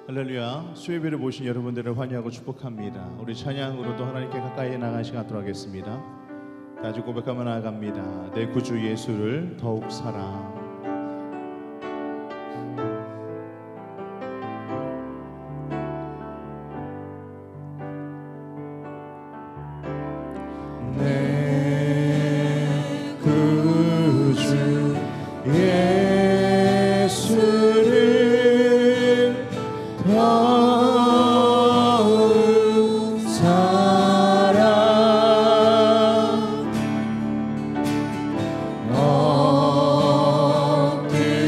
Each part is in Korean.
할렐루야. 수요예배를 보신 여러분들을 환영하고 축복합니다. 우리 찬양으로도 하나님께 가까이 나가는 시간 갖도록 하겠습니다. 다시 고백하며 나아갑니다. 내 구주 예수를 더욱 사랑. 내 구주 예수를 더욱 사랑.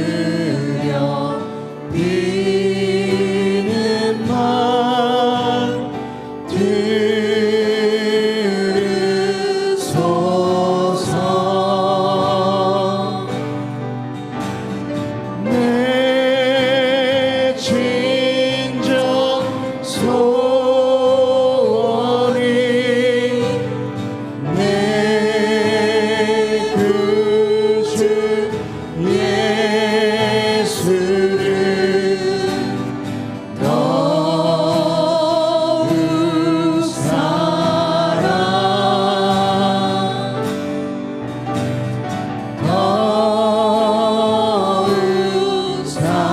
엎드려 비는 말 들으소서. 내 진정 소원이 내 구주 예수를 더욱 사랑. 더욱 사랑.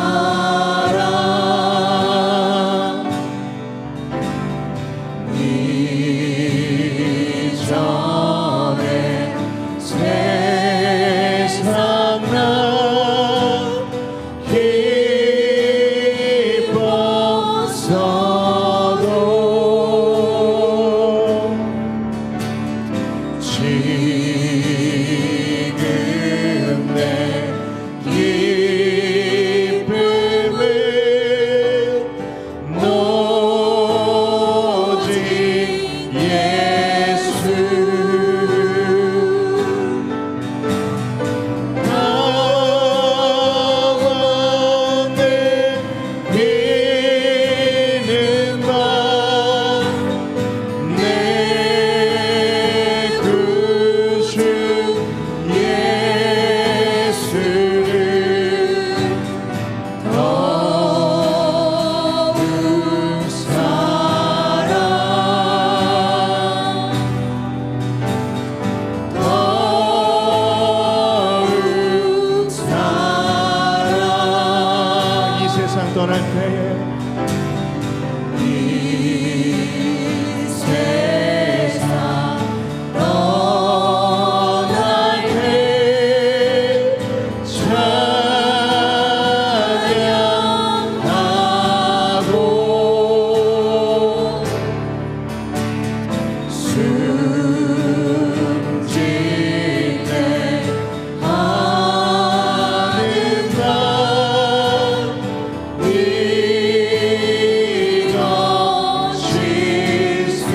이전에 세상 나 기뻤어도 지금 내 기쁨은 오직 예수. 가운데 비는 밤 내 구주 예수를 더욱 사랑. 더욱 사랑. 이 세상 떠날 때에 이 세상 떠날 때 찬양하고 숨질 때 하는 날 이것일세.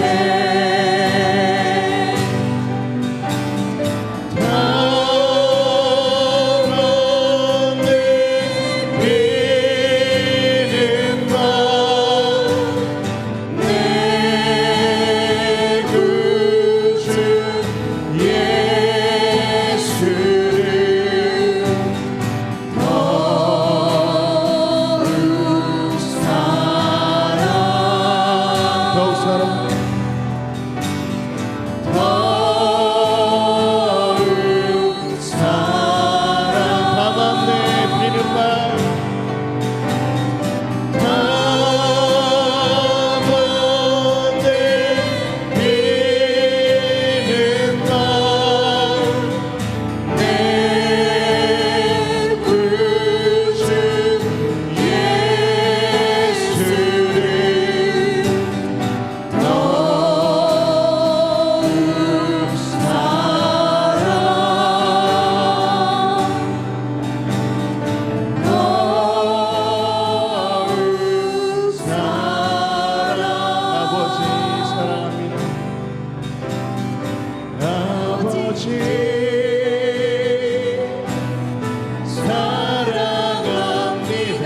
가운데 비는 밤 내 구주 예수를 더욱 사랑. 더욱 사랑. 더욱 사랑. 가운데 비는 밤 가운데 비는 밤 내 구주 예수를 더욱 사랑. 더욱 사랑. 아버지 사랑합니다. 아버지 사랑합니다.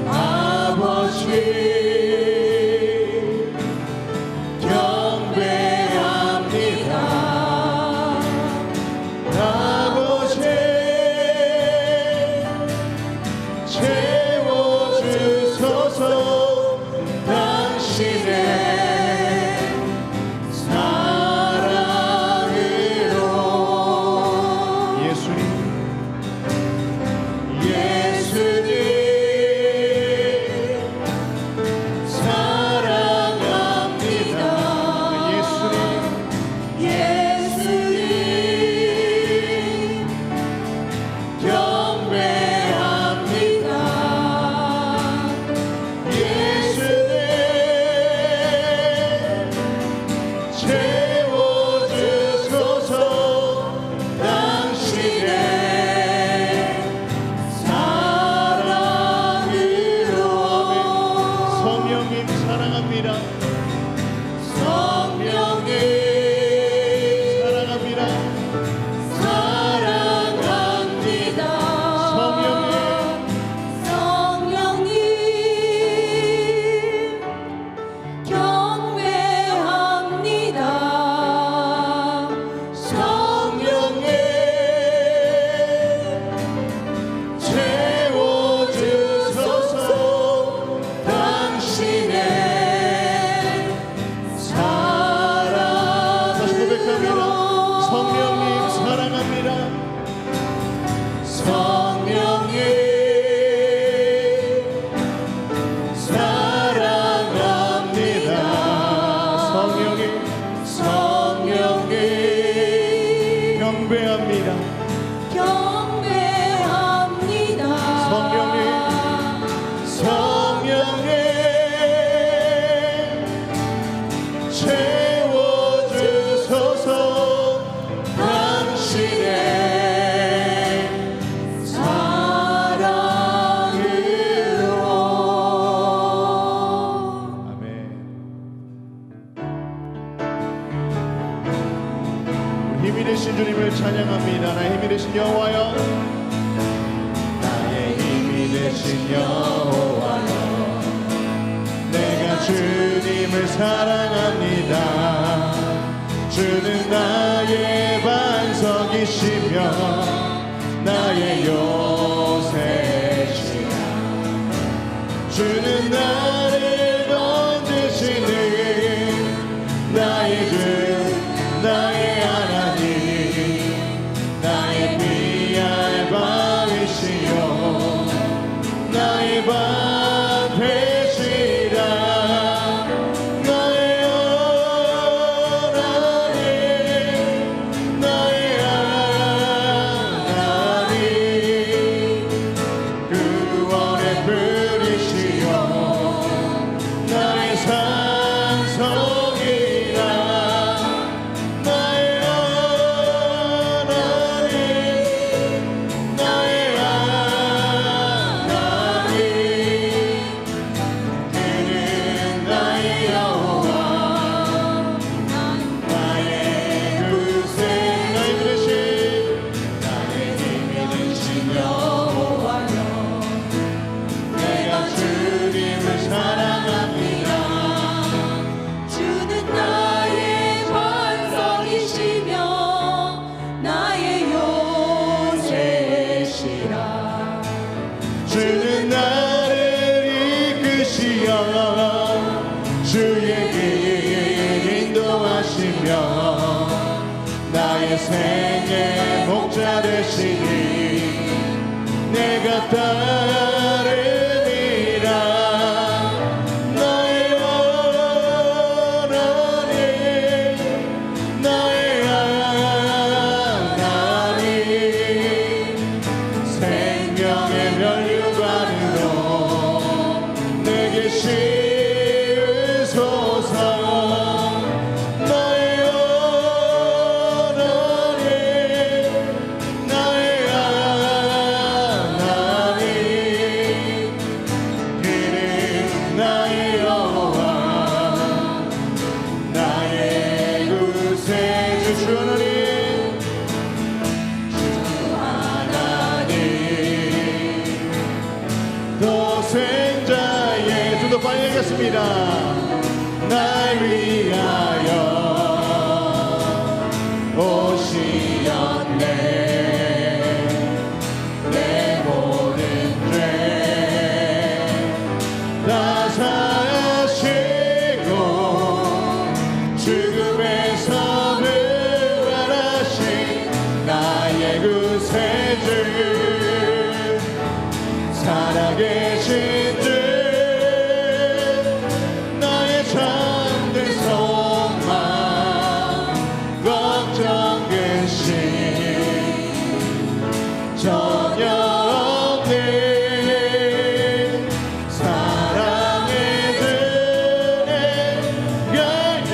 아버지 경배합니다. 아버지 채워 되신 주님을 찬양합니다. 나의 힘이 되신 여호와여, 나의 힘이 되신 여호와여, 내가 주님을 사랑합니다. 주는 나의 반석이시며 나의 요새시라. 주는 나를 건지시는 나의 주, 나의 하나님, 나의 피할 바위시여 나의 방패시라. 나의 하나님, 나의 하나님, 구원의 불이시여 나의 산성이라. 나의 하나님, 나의 하나님, 그는 나의 여호와, 나의 구세, 나의 되신, 나의 힘이 되신 여호와여, 내가 주님을 사랑합니다. 주는 나의 반석이시며 나의 요새시라. 주는 나를 이끄시어 주의 길 인도하시며 나의 생의 목자 되시니 내가 따르리라. 나의 하나님, 나의 하나님, 생명의 면류관으로 내게 씌우소서. 나의 하나님, 나의 하나님, 그는 나의 여호와, 나의 구세주. 주 하나님, 도생자의 좀 더 빨리 하겠습니다. 날 위하여 오시었네. 내 모든 죄 다 사하시고 죽음에서 부활하신 나의 구세주, 살아계신 주, 나의 참된 소망, 걱정 근심 전혀 없네. 사랑의 은혜 열린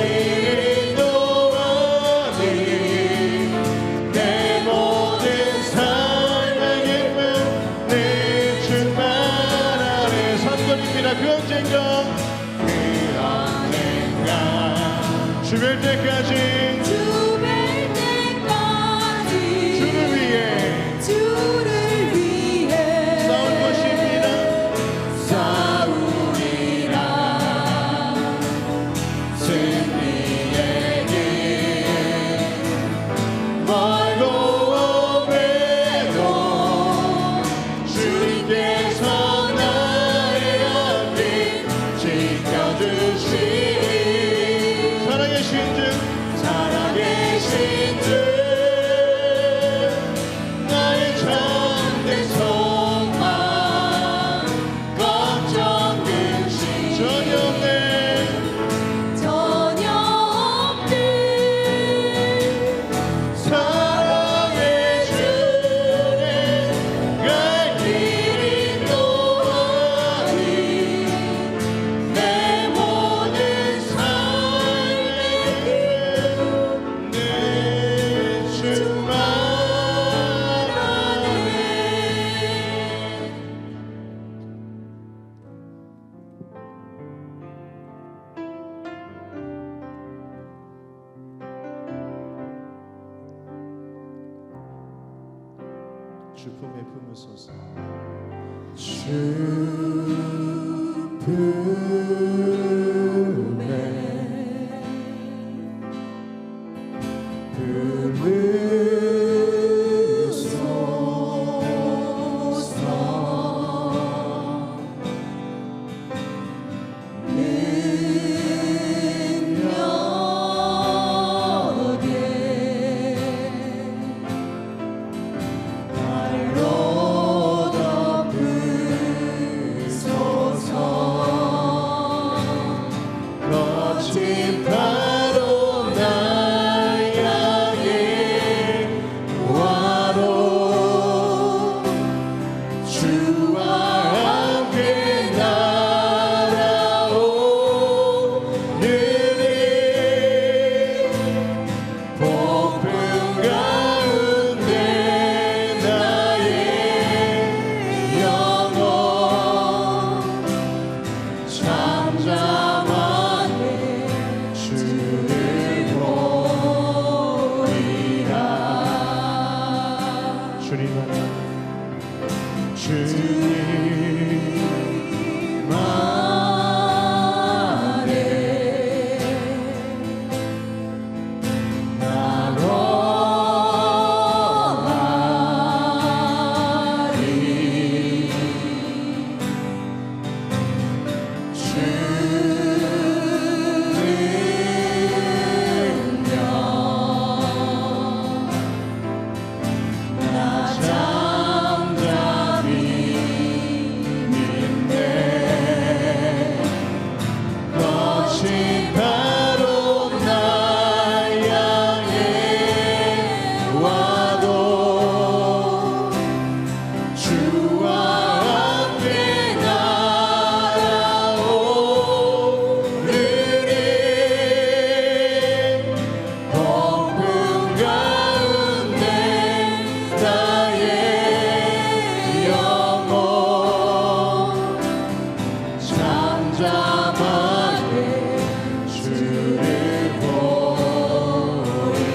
인도하니 내 모든 삶의 힘은 내 주만 아래. 선전입니다. 그 언젠가, 그 언젠가 주뵐 때까지 주뵐 때까지 주를 위해 주를 위해 싸울 것입니다. 싸우리라. 승리의 길 멀고 오매도 주님께서 나의 앞길 지켜주시니 살아계신 주, 살아계신 주 품에 품으소서. 주 품에 거친 파도 날 향해 와도 주와 함께 날아오느니 폭풍 가운데 나의 영혼 잠잠하게 주를 보리라. 주님 안에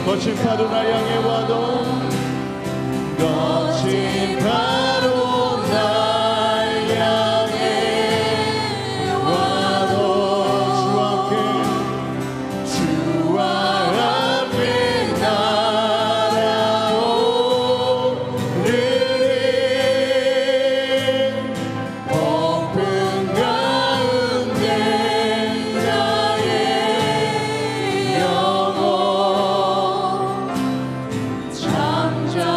거친 파도 날 향해 와도 거친 파도 날 향해 와도 주와 함께 날아오느니 폭풍 가운데 나의 영혼 잠잠하게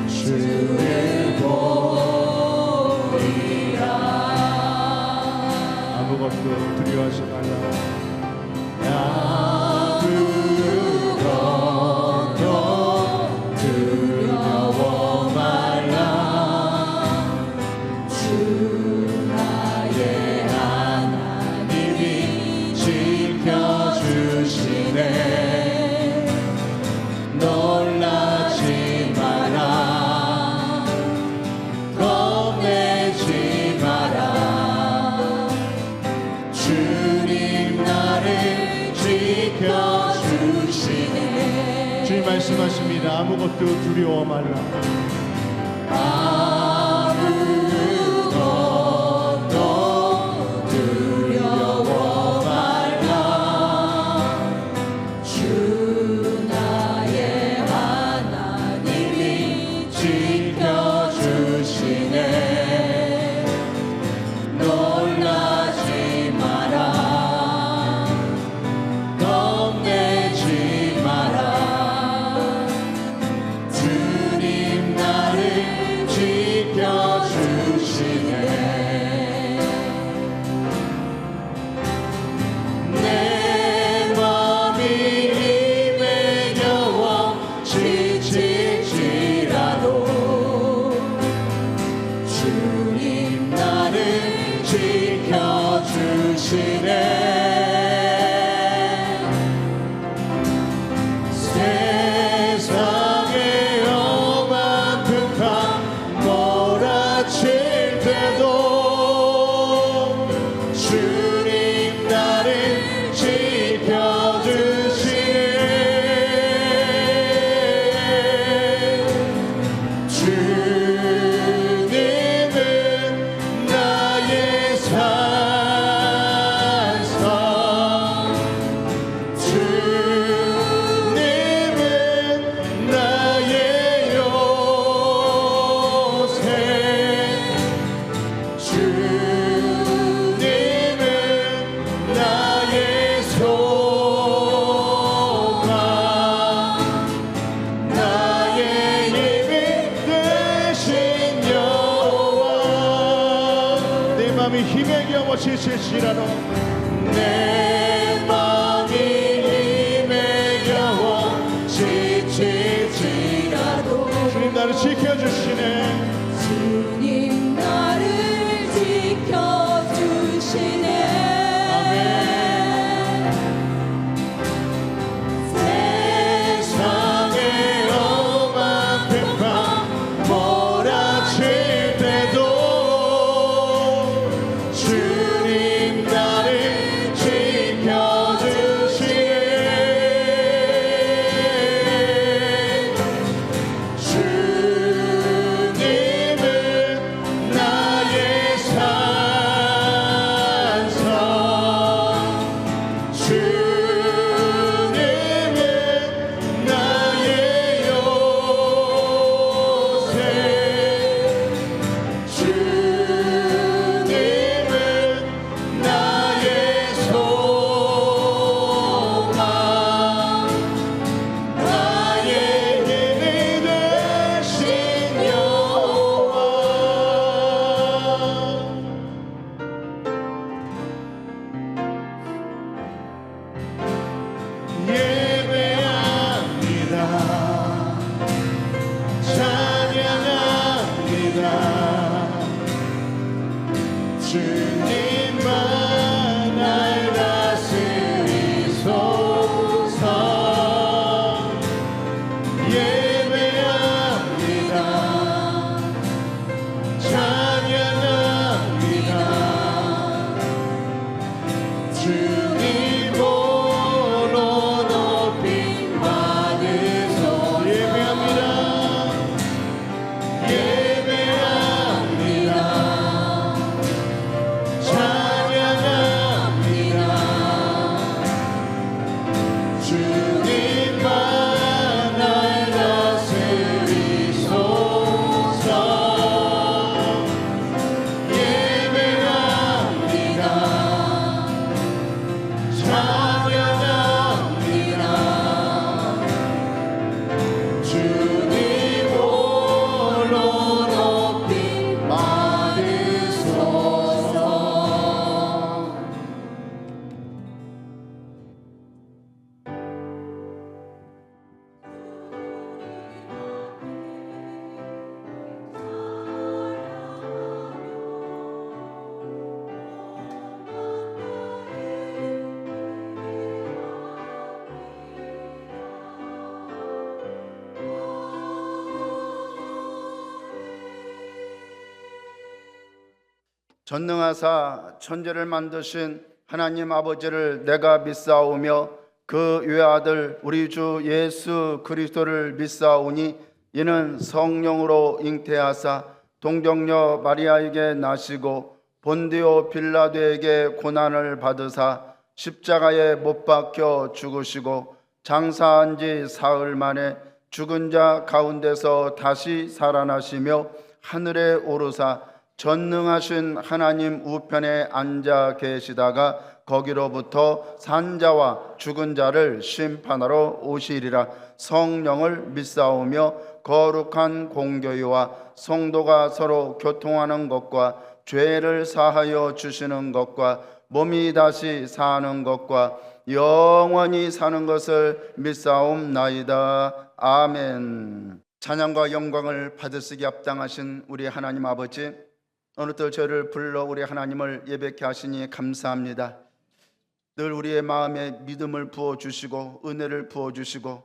주를 보리라. 아무것도 두려워하지 말라. 아무것도 두려워 말라. 주 나의 하나님이 지켜주시네. 놀라지 마라. 겁내지 마라. 주님 나를 지켜주시네. 주님 말씀하십니다. 아무것도 두려워 말라. 아무것도 두려워 말라. 주 나의 하나님이 지켜주시네. 놀라지 마라. 겁내지 마라. 주님 나를 지켜주시네. 내 맘이 힘에 겨워 지칠지라도 주님 나를 지켜주시네. 세상의 험한 풍파 몰아칠 때도 주님 나를 지켜주시네. 주님은 나의 소망 나의 힘이 되신 여호와 내 맘이 힘에 겨워 지칠지라도 내 맘이 힘에 겨워 지칠지라도 주님 나를 지켜주시네 주님 나를 지켜주시네 아멘 세상의 험한 비판 몰아칠 때도 주님 나를 지켜주시네 주님은 나의 산성 주님은 나의 요새 주님은 나의 소망 나의 힘이 되신 여호와 예배합니다 찬양합니다 주님만 날 다스리소서 예배합니다 찬양합니다 주님 홀로 높임 받으소 예배합니다 예배합니다 찬양합니다 주님만 날 다스리소서 예배합니다 찬양합니다 주님 홀로 높임 받으소서 전능하사 천지를 만드신 하나님 아버지를 내가 믿사오며 그 외아들 우리 주 예수 그리스도를 믿사오니 이는 성령으로 잉태하사 동정녀 마리아에게 나시고 본디오 빌라도에게 고난을 받으사 십자가에 못 박혀 죽으시고 장사한 지 사흘 만에 죽은 자 가운데서 다시 살아나시며 하늘에 오르사 전능하신 하나님 우편에 앉아 계시다가 거기로부터 산자와 죽은 자를 심판하러 오시리라. 성령을 믿사오며 거룩한 공교회와 성도가 서로 교통하는 것과 죄를 사하여 주시는 것과 몸이 다시 사는 것과 영원히 사는 것을 믿사옵나이다. 아멘. 찬양과 영광을 받으시기 합당하신 우리 하나님 아버지, 오늘도 저를 불러 우리 하나님을 예배케 하시니 감사합니다. 늘 우리의 마음에 믿음을 부어주시고 은혜를 부어주시고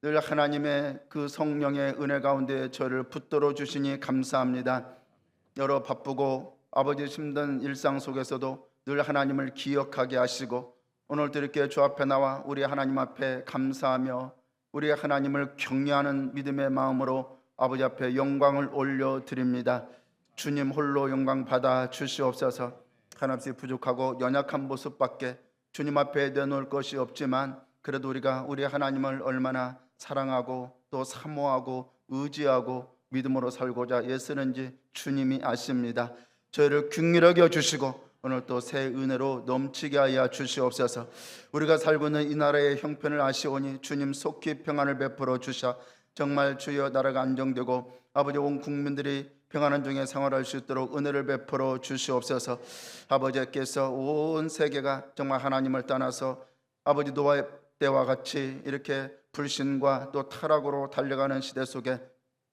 늘 하나님의 그 성령의 은혜 가운데 저를 붙들어 주시니 감사합니다. 여러 바쁘고 아버지 힘든 일상 속에서도 늘 하나님을 기억하게 하시고 오늘도 이렇게 주 앞에 나와 우리 하나님 앞에 감사하며 우리 하나님을 경외하는 믿음의 마음으로 아버지 앞에 영광을 올려드립니다. 주님 홀로 영광 받아 주시옵소서. 하나없이 부족하고 연약한 모습밖에 주님 앞에 내놓을 것이 없지만 그래도 우리가 우리 하나님을 얼마나 사랑하고 또 사모하고 의지하고 믿음으로 살고자 애쓰는지 주님이 아십니다. 저희를 긍휼하게 여주시고 오늘 또 새 은혜로 넘치게 하여 주시옵소서. 우리가 살고 있는 이 나라의 형편을 아시오니 주님 속히 평안을 베풀어 주셔 정말 주여 나라가 안정되고 아버지 온 국민들이 평안한 중에 생활할 수 있도록 은혜를 베풀어 주시옵소서. 아버지께서 온 세계가 정말 하나님을 떠나서 아버지 노아의 때와 같이 이렇게 불신과 또 타락으로 달려가는 시대 속에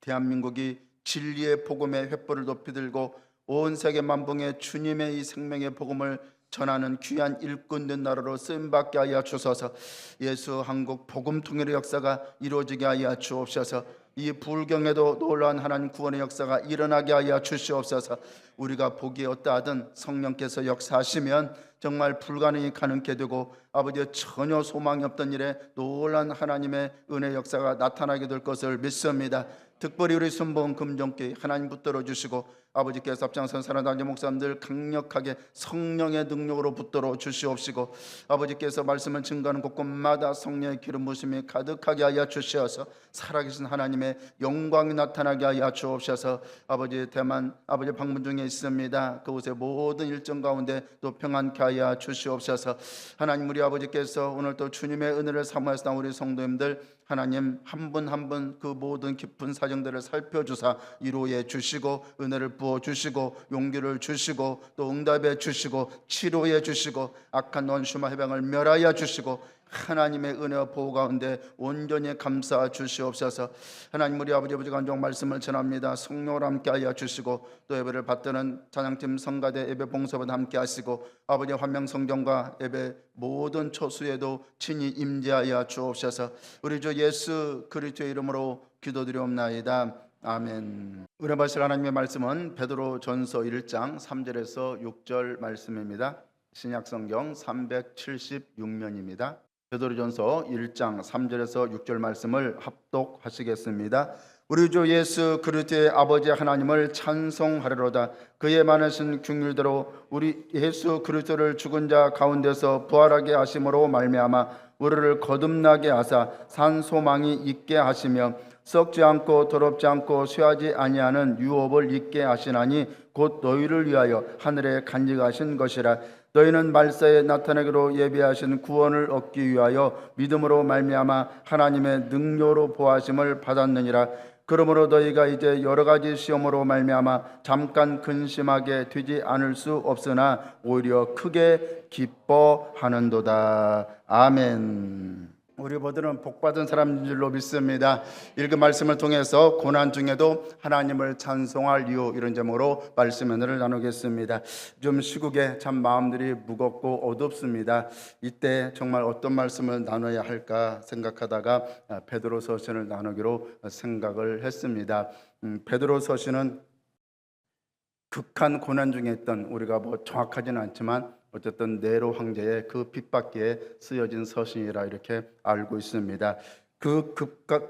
대한민국이 진리의 복음의 횃불을 높이 들고 온 세계 만붕에 주님의 이 생명의 복음을 전하는 귀한 일꾼 된 나라로 쓰임받게 하여 주소서. 예수 한국 복음 통일의 역사가 이루어지게 하여 주옵소서. 이 불경에도 놀라운 하나님 구원의 역사가 일어나게 하여 주시옵소서. 우리가 보기에 어떠하든 성령께서 역사하시면 정말 불가능이 가능케 되고 아버지 전혀 소망이 없던 일에 놀라운 하나님의 은혜 역사가 나타나게 될 것을 믿습니다. 특별히 우리 순봉 금종기 하나님 붙들어 주시고 아버지께서 앞장선 사랑하는 목사님들 강력하게 성령의 능력으로 붙들어 주시옵시고 아버지께서 말씀을 증거하는 곳곳마다 성령의 기름 부으심이 가득하게 하여 주시어서 살아계신 하나님의 영광이 나타나게 하여 주옵소서. 아버지 대만 아버지 방문 중에 있습니다. 그곳의 모든 일정 가운데 또 평안케 하여 주시옵소서. 하나님 우리 아버지께서 오늘 또 주님의 은혜를 사모하시는 우리 성도님들 하나님 한 분 한 분 그 모든 깊은 사정들을 살펴주사 위로해 주시고 은혜를 부어주시고 용기를 주시고 또 응답해 주시고 치료해 주시고 악한 원수마 해방을 멸하여 주시고 하나님의 은혜와 보호 가운데 온전히 감싸 주시옵소서. 하나님 우리 아버지 간종 말씀을 전합니다. 성령으로 함께 하여 주시고 또 예배를 받드는 찬양팀 성가대 예배 봉사보다 함께 하시고 아버지 환명 성경과 예배 모든 초수에도 친히 임재하여 주옵소서. 우리 주 예수 그리스도의 이름으로 기도드리옵나이다. 아멘. 우리 받으실 하나님의 말씀은 베드로전서 1장 3절에서 6절 말씀입니다. 신약성경 376면입니다. 베드로전서 1장 3절에서 6절 말씀을 합독하시겠습니다. 우리 주 예수 그리스도의 아버지 하나님을 찬송하리로다. 그의 많으신 긍휼대로 우리 예수 그리스도를 죽은 자 가운데서 부활하게 하심으로 말미암아 우리를 거듭나게 하사 산 소망이 있게 하시며 썩지 않고 더럽지 않고 쇠하지 아니하는 유업을 있게 하시나니 곧 너희를 위하여 하늘에 간직하신 것이라. 너희는 말세에 나타내기로 예비하신 구원을 얻기 위하여 믿음으로 말미암아 하나님의 능력으로 보하심을 받았느니라. 그러므로 너희가 이제 여러 가지 시험으로 말미암아 잠깐 근심하게 되지 않을 수 없으나 오히려 크게 기뻐하는도다. 아멘. 우리 모두는 복받은 사람인 줄로 믿습니다. 읽은 말씀을 통해서 고난 중에도 하나님을 찬송할 이유 이런 제목으로 말씀 은혜를 나누겠습니다. 좀 시국에 참 마음들이 무겁고 어둡습니다. 이때 정말 어떤 말씀을 나눠야 할까 생각하다가 베드로서신을 나누기로 생각을 했습니다. 베드로서신은 극한 고난 중에 있던 우리가 정확하지는 않지만 어쨌든 네로 황제의 그 핍박기에 쓰여진 서신이라 이렇게 알고 있습니다. 그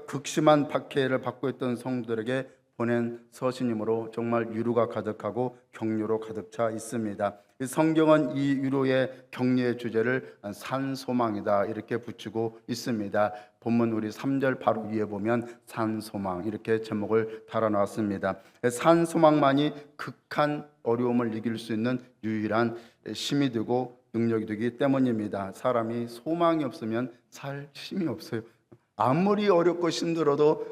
극심한 박해를 받고 있던 성도들에게 보낸 서신이므로 정말 위로가 가득하고 격려로 가득 차 있습니다. 성경은 이 위로의 격려의 주제를 산소망이다 이렇게 붙이고 있습니다. 본문 우리 3절 바로 위에 보면 산소망 이렇게 제목을 달아놨습니다. 산소망만이 극한 어려움을 이길 수 있는 유일한 힘이 되고 능력이 되기 때문입니다. 사람이 소망이 없으면 살 힘이 없어요. 아무리 어렵고 힘들어도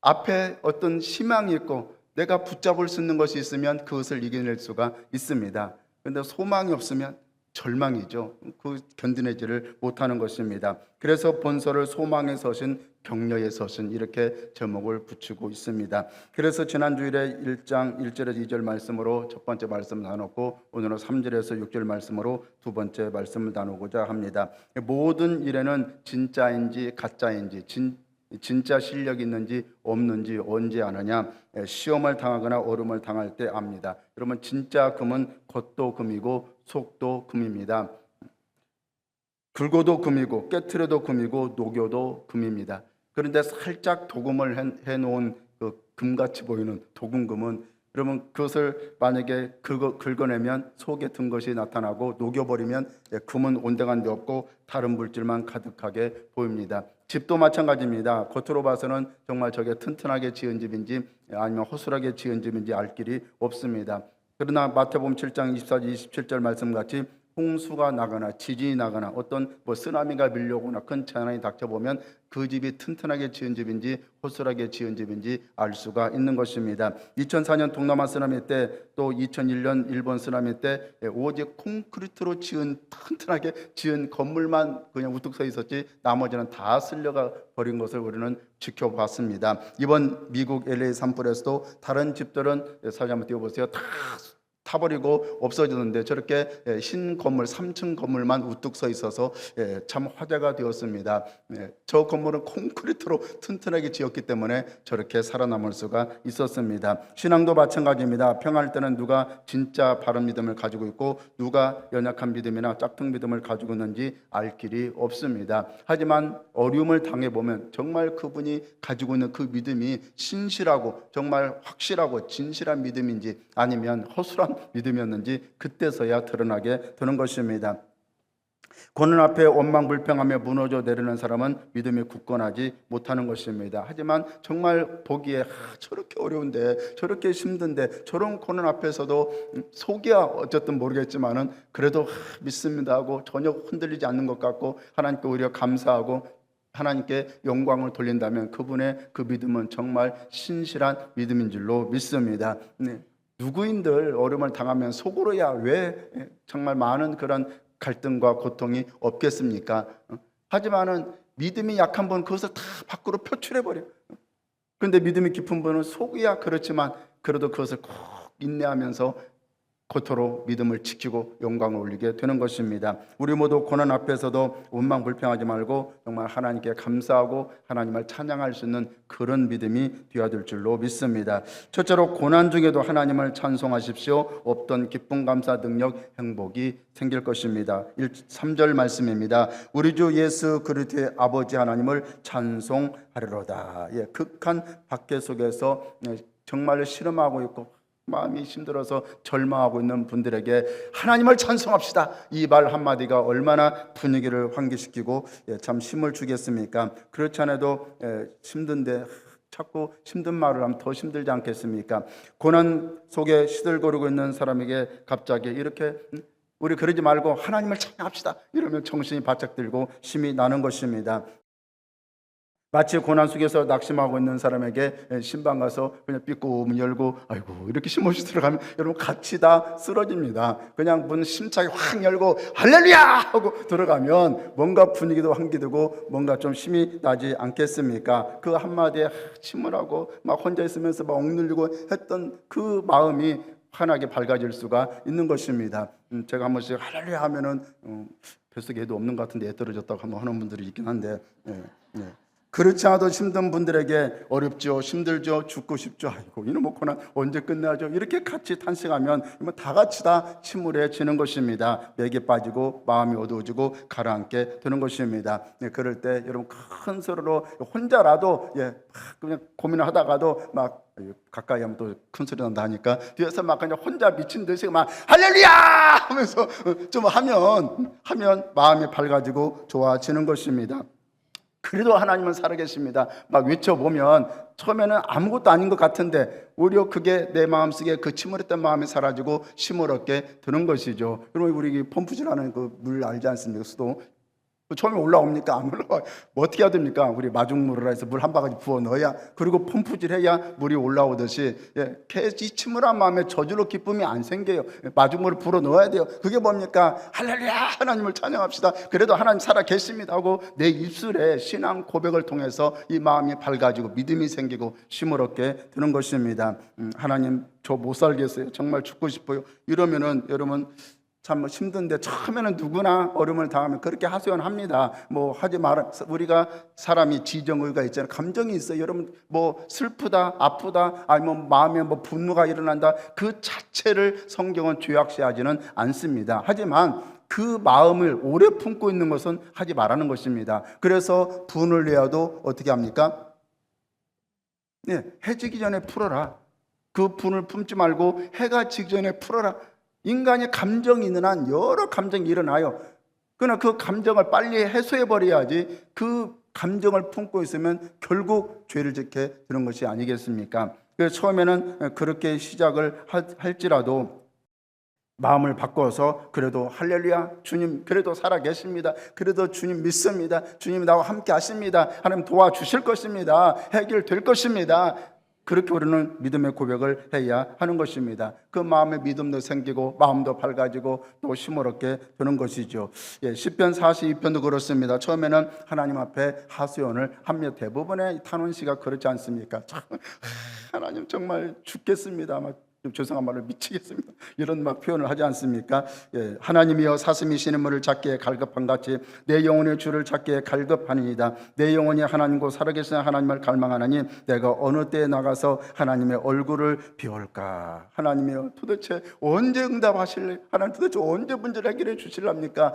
앞에 어떤 희망이 있고 내가 붙잡을 수 있는 것이 있으면 그것을 이겨낼 수가 있습니다. 그런데 소망이 없으면 절망이죠. 그 견디내지를 못하는 것입니다. 그래서 본서를 소망의 서신, 격려의 서신 이렇게 제목을 붙이고 있습니다. 그래서 지난 주일에 1장 1절에서 2절 말씀으로 첫 번째 말씀 나눴고 오늘은 3절에서 6절 말씀으로 두 번째 말씀을 나누고자 합니다. 모든 일에는 진짜인지 가짜인지 진짜 실력이 있는지 없는지 언제 아느냐? 시험을 당하거나 어려움을 당할 때 압니다. 여러분 진짜 금은 겉도 금이고 속도 금입니다. 긁어도 금이고 깨트려도 금이고 녹여도 금입니다. 그런데 살짝 도금을 해놓은 그 금같이 보이는 도금금은 여러분 그것을 만약에 긁어내면 속에 든 것이 나타나고 녹여버리면 금은 온데간데 없고 다른 물질만 가득하게 보입니다. 집도 마찬가지입니다. 겉으로 봐서는 정말 저게 튼튼하게 지은 집인지 아니면 허술하게 지은 집인지 알 길이 없습니다. 그러나 마태복음 7장 24절 27절 말씀같이 홍수가 나거나 지진이 나거나 어떤 쓰나미가 밀려오거나 큰 재난이 닥쳐보면 그 집이 튼튼하게 지은 집인지 허술하게 지은 집인지 알 수가 있는 것입니다. 2004년 동남아 쓰나미 때, 또 2001년 일본 쓰나미 때 오직 콘크리트로 지은 튼튼하게 지은 건물만 그냥 우뚝 서 있었지 나머지는 다 쓸려가 버린 것을 우리는 지켜봤습니다. 이번 미국 LA 산불에서도 다른 집들은 사진 한번 띄워보세요. 다 타버리고 없어졌는데 저렇게 흰 건물 3층 건물만 우뚝 서 있어서 참 화제가 되었습니다. 저 건물은 콘크리트로 튼튼하게 지었기 때문에 저렇게 살아남을 수가 있었습니다. 신앙도 마찬가지입니다. 평안할 때는 누가 진짜 바른 믿음을 가지고 있고 누가 연약한 믿음이나 짝퉁 믿음을 가지고 있는지 알 길이 없습니다. 하지만 어려움을 당해보면 정말 그분이 가지고 있는 그 믿음이 신실하고 정말 확실하고 진실한 믿음인지 아니면 허술한 믿음이었는지 그때서야 드러나게 되는 것입니다. 고난 앞에 원망불평하며 무너져 내리는 사람은 믿음이 굳건하지 못하는 것입니다. 하지만 정말 보기에 저렇게 어려운데 저렇게 힘든데 저런 고난 앞에서도 속이야 어쨌든 모르겠지만은 그래도 믿습니다 하고 전혀 흔들리지 않는 것 같고 하나님께 오히려 감사하고 하나님께 영광을 돌린다면 그분의 그 믿음은 정말 신실한 믿음인 줄로 믿습니다. 누구인들 어려움을 당하면 속으로야 왜 정말 많은 그런 갈등과 고통이 없겠습니까? 하지만은 믿음이 약한 분은 그것을 다 밖으로 표출해버려요. 그런데 믿음이 깊은 분은 속이야 그렇지만 그래도 그것을 꼭 인내하면서 고토로 믿음을 지키고 영광을 올리게 되는 것입니다. 우리 모두 고난 앞에서도 원망불평하지 말고 정말 하나님께 감사하고 하나님을 찬양할 수 있는 그런 믿음이 되어야 될 줄로 믿습니다. 첫째로 고난 중에도 하나님을 찬송하십시오. 없던 기쁨, 감사, 능력, 행복이 생길 것입니다. 3절 말씀입니다. 우리 주 예수 그리스도의 아버지 하나님을 찬송하리로다. 극한 박해 속에서 정말 실험하고 있고 마음이 힘들어서 절망하고 있는 분들에게 하나님을 찬송합시다. 이 말 한마디가 얼마나 분위기를 환기시키고 참 힘을 주겠습니까? 그렇지 않아도 힘든데 자꾸 힘든 말을 하면 더 힘들지 않겠습니까? 고난 속에 시들거리고 있는 사람에게 갑자기 이렇게 우리 그러지 말고 하나님을 찬양합시다 이러면 정신이 바짝 들고 힘이 나는 것입니다. 마치 고난 속에서 낙심하고 있는 사람에게 신방 가서 그냥 삐꾸 문 열고 아이고 이렇게 힘없이 들어가면 여러분 같이 다 쓰러집니다. 그냥 문 심차게 확 열고 할렐루야 하고 들어가면 뭔가 분위기도 환기되고 뭔가 좀 힘이 나지 않겠습니까? 그 한마디에 침울하고 막 혼자 있으면서 막 억눌리고 했던 그 마음이 환하게 밝아질 수가 있는 것입니다. 제가 한 번씩 할렐루야 하면은 뱃속에 애도 없는 것 같은데 애 떨어졌다고 한번 하는 분들이 있긴 한데 그렇지 않아도 힘든 분들에게 어렵죠, 힘들죠, 죽고 싶죠. 아이고 이놈 고난 언제 끝나죠? 이렇게 같이 탄식하면 다 같이 다 침울해지는 것입니다. 맥이 빠지고 마음이 어두워지고 가라앉게 되는 것입니다. 그럴 때 여러분 큰 소리로 혼자라도 그냥 고민을 하다가도 막 가까이 하면 또 큰 소리 난다 하니까 뒤에서 막 그냥 혼자 미친 듯이 막 할렐루야 하면서 좀 하면 마음이 밝아지고 좋아지는 것입니다. 그래도 하나님은 살아계십니다. 막 외쳐보면 처음에는 아무것도 아닌 것 같은데 오히려 그게 내 마음속에 그 침울했던 마음이 사라지고 힘을 얻게 되는 것이죠. 여러분 우리 펌프질하는 그 물 알지 않습니까? 수도 처음에 올라옵니까? 안 올라와요. 뭐 어떻게 해야 됩니까? 우리 마중물을 해서 물 한 바가지 부어 넣어야 그리고 펌프질 해야 물이 올라오듯이 이 침울한 마음에 저절로 기쁨이 안 생겨요. 마중물을 불어 넣어야 돼요. 그게 뭡니까? 할렐루야 하나님을 찬양합시다. 그래도 하나님 살아 계십니다 하고 내 입술에 신앙 고백을 통해서 이 마음이 밝아지고 믿음이 생기고 힘을 얻게 되는 것입니다. 하나님 저 못 살겠어요. 정말 죽고 싶어요. 이러면은 여러분 참 힘든데 처음에는 누구나 어려움을 당하면 그렇게 하소연합니다. 뭐 하지 마라. 우리가 사람이 지정의가 있잖아요. 감정이 있어요. 여러분 뭐 슬프다, 아프다, 아니면 마음에 뭐 분노가 일어난다. 그 자체를 성경은 죄악시하지는 않습니다. 하지만 그 마음을 오래 품고 있는 것은 하지 말라는 것입니다. 그래서 분을 내어도 어떻게 합니까? 해 지기 전에 풀어라. 그 분을 품지 말고 해가 지기 전에 풀어라. 인간의 감정이 있는 한 여러 감정이 일어나요. 그러나 그 감정을 빨리 해소해버려야지 그 감정을 품고 있으면 결국 죄를 짓게 되는 것이 아니겠습니까? 그래서 처음에는 그렇게 시작을 할지라도 마음을 바꿔서 그래도 할렐루야, 주님 그래도 살아계십니다. 그래도 주님 믿습니다. 주님 나와 함께 하십니다. 하나님 도와주실 것입니다. 해결될 것입니다. 그렇게 우리는 믿음의 고백을 해야 하는 것입니다. 그 마음에 믿음도 생기고 마음도 밝아지고 또 힘을 얻게 되는 것이죠. 시편 42편도 그렇습니다. 처음에는 하나님 앞에 하소연을 하며 대부분의 탄원시가 그렇지 않습니까? 참, 하나님 정말 죽겠습니다. 좀 죄송한 말을 미치겠습니다. 이런 막 표현을 하지 않습니까? 하나님이여 사슴이시는 물을 찾기에 갈급한 같이 내 영혼의 주를 찾기에 갈급하니이다. 내 영혼이 하나님과 살아계신 하나님을 갈망하나니 내가 어느 때에 나가서 하나님의 얼굴을 비올까? 하나님이여 도대체 언제 응답하실래? 하나님 도대체 언제 문제를 해결해 주실랍니까?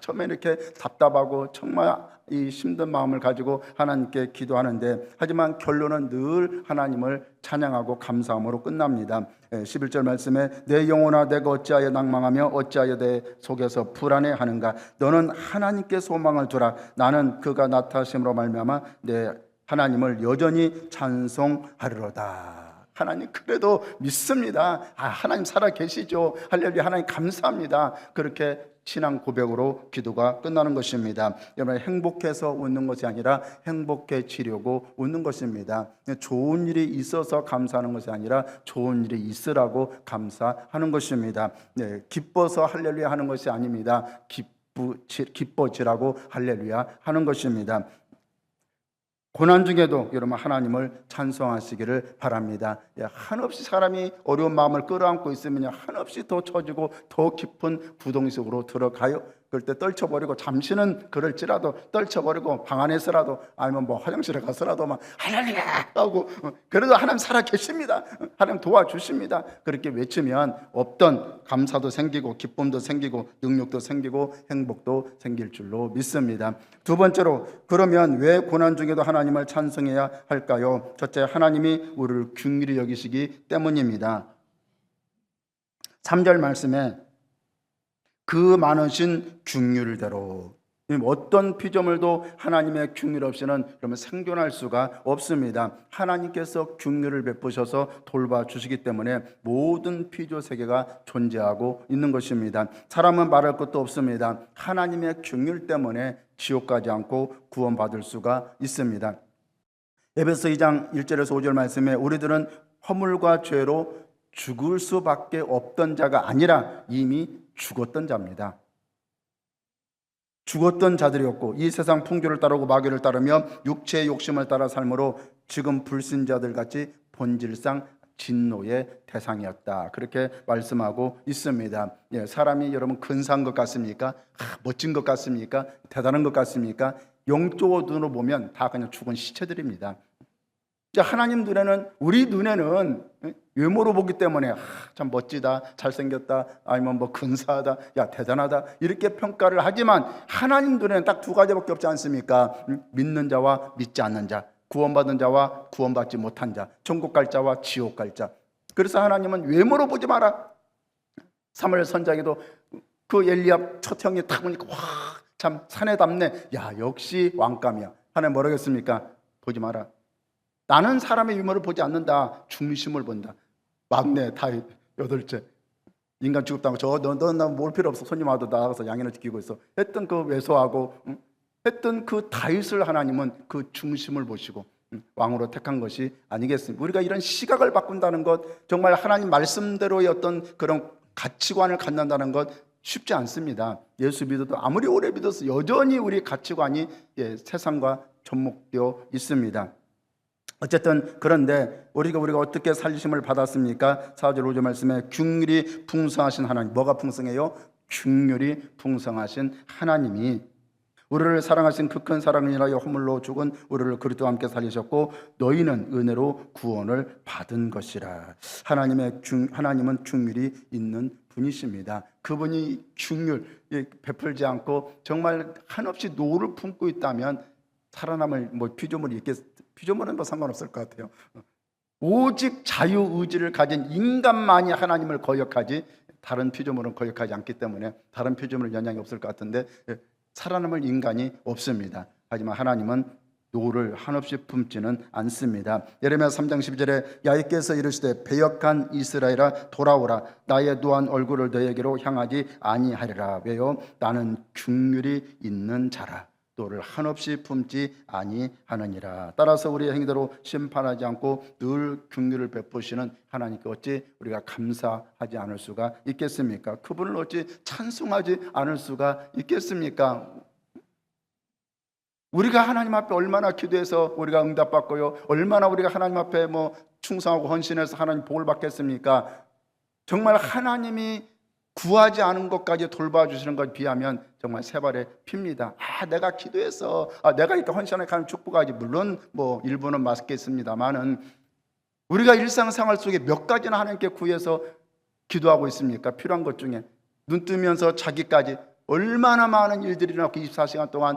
처음에 이렇게 답답하고 정말 이 힘든 마음을 가지고 하나님께 기도하는데, 하지만 결론은 늘 하나님을 찬양하고 감사함으로 끝납니다. 11절 말씀에 내 영혼아 내가 어찌하여 낭망하며 어찌하여 내 속에서 불안해하는가? 너는 하나님께 소망을 두라. 나는 그가 나타나심으로 말미암아 내 하나님을 여전히 찬송하리로다. 하나님 그래도 믿습니다. 하나님 살아 계시죠. 할렐루야. 하나님 감사합니다. 그렇게 신앙 고백으로 기도가 끝나는 것입니다. 여러분, 행복해서 웃는 것이 아니라 행복해지려고 웃는 것입니다. 좋은 일이 있어서 감사하는 것이 아니라 좋은 일이 있으라고 감사하는 것입니다. 기뻐서 할렐루야 하는 것이 아닙니다. 기뻐지라고 할렐루야 하는 것입니다. 고난 중에도 여러분 하나님을 찬송하시기를 바랍니다. 한없이 사람이 어려운 마음을 끌어안고 있으면 한없이 더 처지고 더 깊은 구덩이 속으로 들어가요. 그럴 때 떨쳐버리고, 잠시는 그럴지라도 떨쳐버리고 방 안에서라도 아니면 뭐 화장실에 가서라도 막 할렐루야 하고, 그래도 하나님 살아 계십니다. 하나님 도와주십니다. 그렇게 외치면 없던 감사도 생기고 기쁨도 생기고 능력도 생기고 행복도 생길 줄로 믿습니다. 두 번째로, 그러면 왜 고난 중에도 하나님을 찬송해야 할까요? 첫째, 하나님이 우리를 긍휼히 여기시기 때문입니다. 3절 말씀에 그 많으신 긍휼대로, 어떤 피조물도 하나님의 긍휼 없이는 그러면 생존할 수가 없습니다. 하나님께서 긍휼을 베푸셔서 돌봐주시기 때문에 모든 피조 세계가 존재하고 있는 것입니다. 사람은 말할 것도 없습니다. 하나님의 긍휼 때문에 지옥 가지 않고 구원받을 수가 있습니다. 에베소 2장 1절에서 5절 말씀에 우리들은 허물과 죄로 죽을 수밖에 없던 자가 아니라 이미 죽었던 자입니다. 죽었던 자들이었고 이 세상 풍조를 따르고 마귀를 따르며 육체의 욕심을 따라 삶으로 지금 불신자들 같이 본질상 진노의 대상이었다. 그렇게 말씀하고 있습니다. 사람이 여러분 근사한 것 같습니까? 멋진 것 같습니까? 대단한 것 같습니까? 영적 눈으로 보면 다 그냥 죽은 시체들입니다. 하나님 눈에는, 우리 눈에는 외모로 보기 때문에 참 멋지다, 잘생겼다, 아니면 뭐 근사하다, 야 대단하다 이렇게 평가를 하지만 하나님 눈에는 딱 두 가지밖에 없지 않습니까? 믿는 자와 믿지 않는 자, 구원받은 자와 구원받지 못한 자, 천국 갈 자와 지옥 갈 자. 그래서 하나님은 외모로 보지 마라. 사무엘 선지자에게도 그 엘리압 첫 형이 딱 보니까 와 참 산에 닿네, 야 역시 왕감이야. 하나님 뭐라고 했습니까? 보지 마라. 나는 사람의 유머를 보지 않는다. 중심을 본다. 막내 다윗 여덟째, 인간 취급당하고 넌 뭘 필요 없어, 손님 와도 나가서 양인을 지키고 있어 했던 그 외소하고 했던 그 다윗을 하나님은 그 중심을 보시고 왕으로 택한 것이 아니겠습니까? 우리가 이런 시각을 바꾼다는 것, 정말 하나님 말씀대로의 어떤 그런 가치관을 갖는다는 것 쉽지 않습니다. 예수 믿어도 아무리 오래 믿어서 여전히 우리 가치관이 세상과 접목되어 있습니다. 어쨌든 그런데 우리가 어떻게 살리심을 받았습니까? 4절 5절 말씀에 긍휼이 풍성하신 하나님. 뭐가 풍성해요? 긍휼이 풍성하신 하나님이 우리를 사랑하신 그 큰 사랑을 인하여 허물로 죽은 우리를 그리스도와 함께 살리셨고 너희는 은혜로 구원을 받은 것이라. 하나님은 긍휼이 있는 분이십니다. 그분이 긍휼 베풀지 않고 정말 한없이 노를 품고 있다면 살아남을 피조물이 있겠. 피조물은 뭐 상관없을 것 같아요. 오직 자유의지를 가진 인간만이 하나님을 거역하지 다른 피조물은 거역하지 않기 때문에 다른 피조물은 영향이 없을 것 같은데 살아남을 인간이 없습니다. 하지만 하나님은 노를 한없이 품지는 않습니다. 예레미야 3장 12절에 야훼께서 이르시되 배역한 이스라엘아 돌아오라 나의 노한 얼굴을 너에게로 향하지 아니하리라. 왜요? 나는 긍휼이 있는 자라 노를 한없이 품지 아니하느니라. 따라서 우리의 행위대로 심판하지 않고 늘 긍휼을 베푸시는 하나님께 어찌 우리가 감사하지 않을 수가 있겠습니까? 그분을 어찌 찬송하지 않을 수가 있겠습니까? 우리가 하나님 앞에 얼마나 기도해서 우리가 응답받고요, 얼마나 우리가 하나님 앞에 충성하고 헌신해서 하나님 복을 받겠습니까? 정말 하나님이 구하지 않은 것까지 돌봐주시는 것 비하면 정말 세 발의 피입니다. 내가 기도해서 내가 이렇게 헌신하게 하는 축복하지. 물론 일부는 맞겠습니다만은 우리가 일상생활 속에 몇 가지나 하나님께 구해서 기도하고 있습니까? 필요한 것 중에 눈 뜨면서 자기까지 얼마나 많은 일들이 일어나고 24시간 동안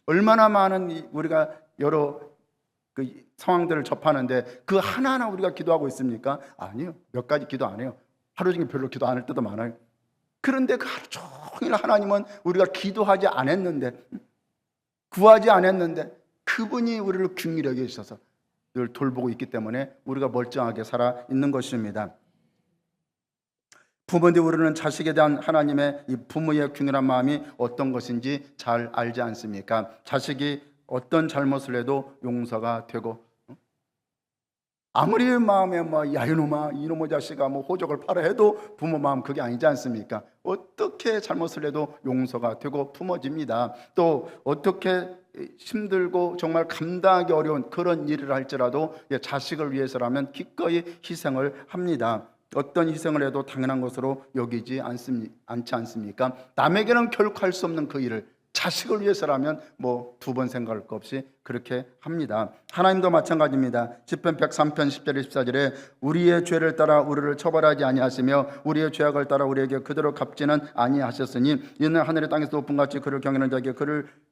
얼마나 많은 우리가 여러 그 상황들을 접하는데 그 하나하나 우리가 기도하고 있습니까? 아니요. 몇 가지 기도 안 해요. 하루 종일 별로 기도 안 할 때도 많아요. 그런데 그 하루 종일 하나님은 우리가 기도하지 않았는데, 구하지 않았는데 그분이 우리를 긍휼히 여기셔서 늘 돌보고 있기 때문에 우리가 멀쩡하게 살아 있는 것입니다. 부모인데 우리는 자식에 대한 하나님의 이 부모의 긍휼한 마음이 어떤 것인지 잘 알지 않습니까? 자식이 어떤 잘못을 해도 용서가 되고, 아무리 마음에 야 이놈아 이놈의 자식아 호적을 팔아 해도 부모 마음 그게 아니지 않습니까? 어떻게 잘못을 해도 용서가 되고 품어집니다. 또 어떻게 힘들고 정말 감당하기 어려운 그런 일을 할지라도 자식을 위해서라면 기꺼이 희생을 합니다. 어떤 희생을 해도 당연한 것으로 여기지 않지 않습니까? 남에게는 결코 할 수 없는 그 일을 자식을 위해서라면 두 번 생각할 것 없이 그렇게 합니다. 하나님도 마찬가지입니다. 시편 103편 10절 14절에 우리의 죄를 따라 우리를 처벌하지 아니하시며 우리의 죄악을 따라 우리에게 그대로 갚지는 아니하셨으니 이는 하늘의 땅에서 높은 같이 그를 경외하는 자에게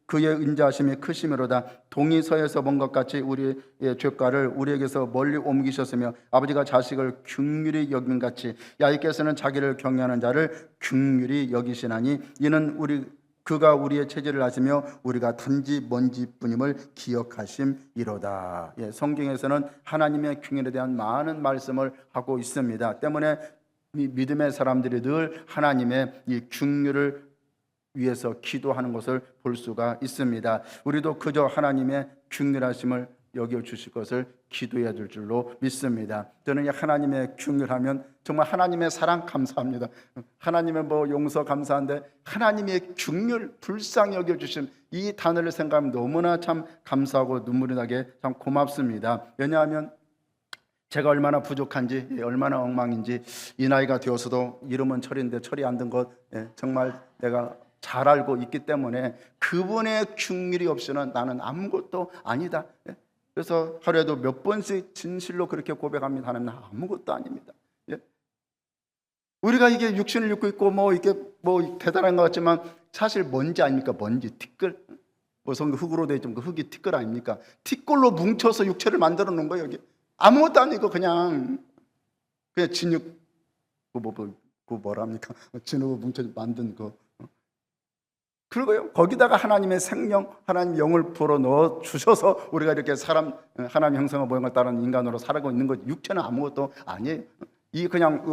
그의 인자하심이 크심이로다. 동이 서에서 먼 것 같이 우리의 죄가를 우리에게서 멀리 옮기셨으며 아버지가 자식을 긍휼히 여긴 같이 야훼께서는 자기를 경외하는 자를 긍휼히 여기시나니 이는 그가 우리의 체질을 아시며 우리가 단지 먼지뿐임을 기억하심이로다. 성경에서는 하나님의 긍휼에 대한 많은 말씀을 하고 있습니다. 때문에 믿음의 사람들이 늘 하나님의 이 긍휼을 위해서 기도하는 것을 볼 수가 있습니다. 우리도 그저 하나님의 긍휼하심을 여겨주실 것을 기도해야 될 줄로 믿습니다. 저는 하나님의 긍휼하면 정말 하나님의 사랑 감사합니다. 하나님의 용서 감사한데 하나님의 긍휼 불쌍히 여겨주심 이 단어를 생각하면 너무나 참 감사하고 눈물이 나게 참 고맙습니다. 왜냐하면 제가 얼마나 부족한지 얼마나 엉망인지 이 나이가 되어서도 이름은 철인데 철이 안 든 것 정말 내가 잘 알고 있기 때문에 그분의 긍휼이 없이는 나는 아무것도 아니다. 그래서 하루에도 몇 번씩 진실로 그렇게 고백합니다. 하나님 아무것도 아닙니다. 우리가 이게 육신을 입고 있고 이게 대단한 것 같지만 사실 먼지 아닙니까? 먼지, 티끌. 성경 흙으로 되어 있지만 그 흙이 티끌 아닙니까? 티끌로 뭉쳐서 육체를 만들어 놓은 거예요. 여기 아무것도 아니고 그냥 진흙 뭐랍니까? 진흙으로 뭉쳐서 만든 그리고요 거기다가 하나님의 생명, 하나님 영을 불어 넣어 주셔서 우리가 이렇게 하나님 형상과 모양을 따른 인간으로 살아가고 있는 거지. 육체는 아무것도 아니에요. 이 그냥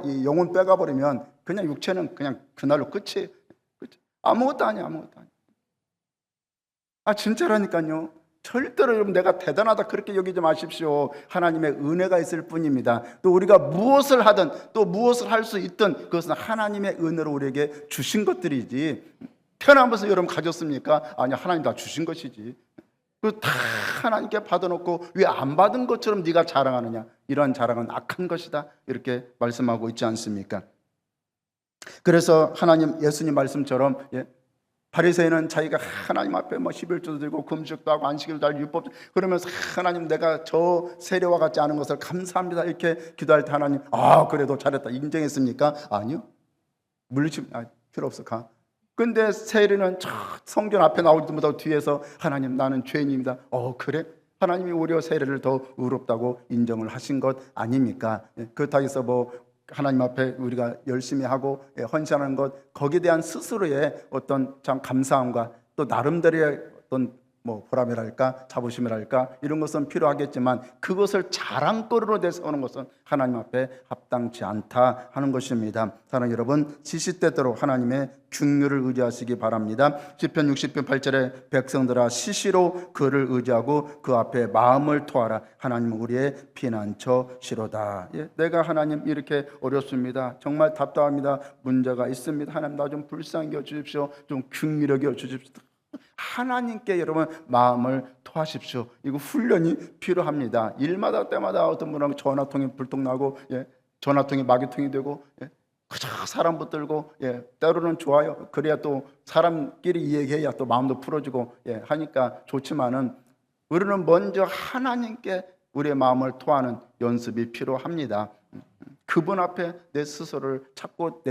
이 영혼 빼가 버리면 그냥 육체는 그냥 그날로 끝이에요. 아무것도 아니에요. 아무것도 아니에요. 진짜라니까요. 절대로 여러분 내가 대단하다 그렇게 여기지 마십시오. 하나님의 은혜가 있을 뿐입니다. 또 우리가 무엇을 하든 또 무엇을 할 수 있든 그것은 하나님의 은혜로 우리에게 주신 것들이지 태어나면서 여러분 가졌습니까? 아니 하나님 다 주신 것이지. 그 다 하나님께 받아놓고 왜 안 받은 것처럼 네가 자랑하느냐. 이러한 자랑은 악한 것이다. 이렇게 말씀하고 있지 않습니까? 그래서 예수님 말씀처럼 바리새인은 자기가 하나님 앞에 11조도 들고 금식도 하고 안식일도 하고 율법 그러면서 하나님 내가 저 세례와 같지 않은 것을 감사합니다 이렇게 기도할 때 하나님 그래도 잘했다 인정했습니까? 아니요. 물리치면 필요 없어 가. 근데 세례는 성전 앞에 나오지도 못하고 뒤에서 하나님 나는 죄인입니다. 그래? 하나님이 오히려 세례를 더 의롭다고 인정을 하신 것 아닙니까? 그렇다고 해서 하나님 앞에 우리가 열심히 하고 헌신하는 것 거기에 대한 스스로의 어떤 참 감사함과 또 나름대로의 어떤 뭐 보람이랄까 자부심이랄까 이런 것은 필요하겠지만 그것을 자랑거리로 내세우는 것은 하나님 앞에 합당치 않다 하는 것입니다. 사랑하는 여러분, 시시때때로 하나님의 긍휼을 의지하시기 바랍니다. 시편 60편 8절에 백성들아 시시로 그를 의지하고 그 앞에 마음을 토하라. 하나님은 우리의 피난처시로다. 예, 내가 하나님 이렇게 어렵습니다. 정말 답답합니다. 문제가 있습니다. 하나님 나 좀 불쌍히 여주십시오. 좀 긍휼히 여주십시오. 하나님께 여러분 마음을 토하십시오. 이거 훈련이 필요합니다. 일마다 때마다 어떤 분은 전화통이 불통나고 전화통이 마개통이 되고 그저 사람 붙들고 때로는 좋아요. 그래야 또 사람끼리 이야기해야 또 마음도 풀어지고 하니까 좋지만은 우리는 먼저 하나님께 우리의 마음을 토하는 연습이 필요합니다. 그분 앞에 내 스스로를 찾고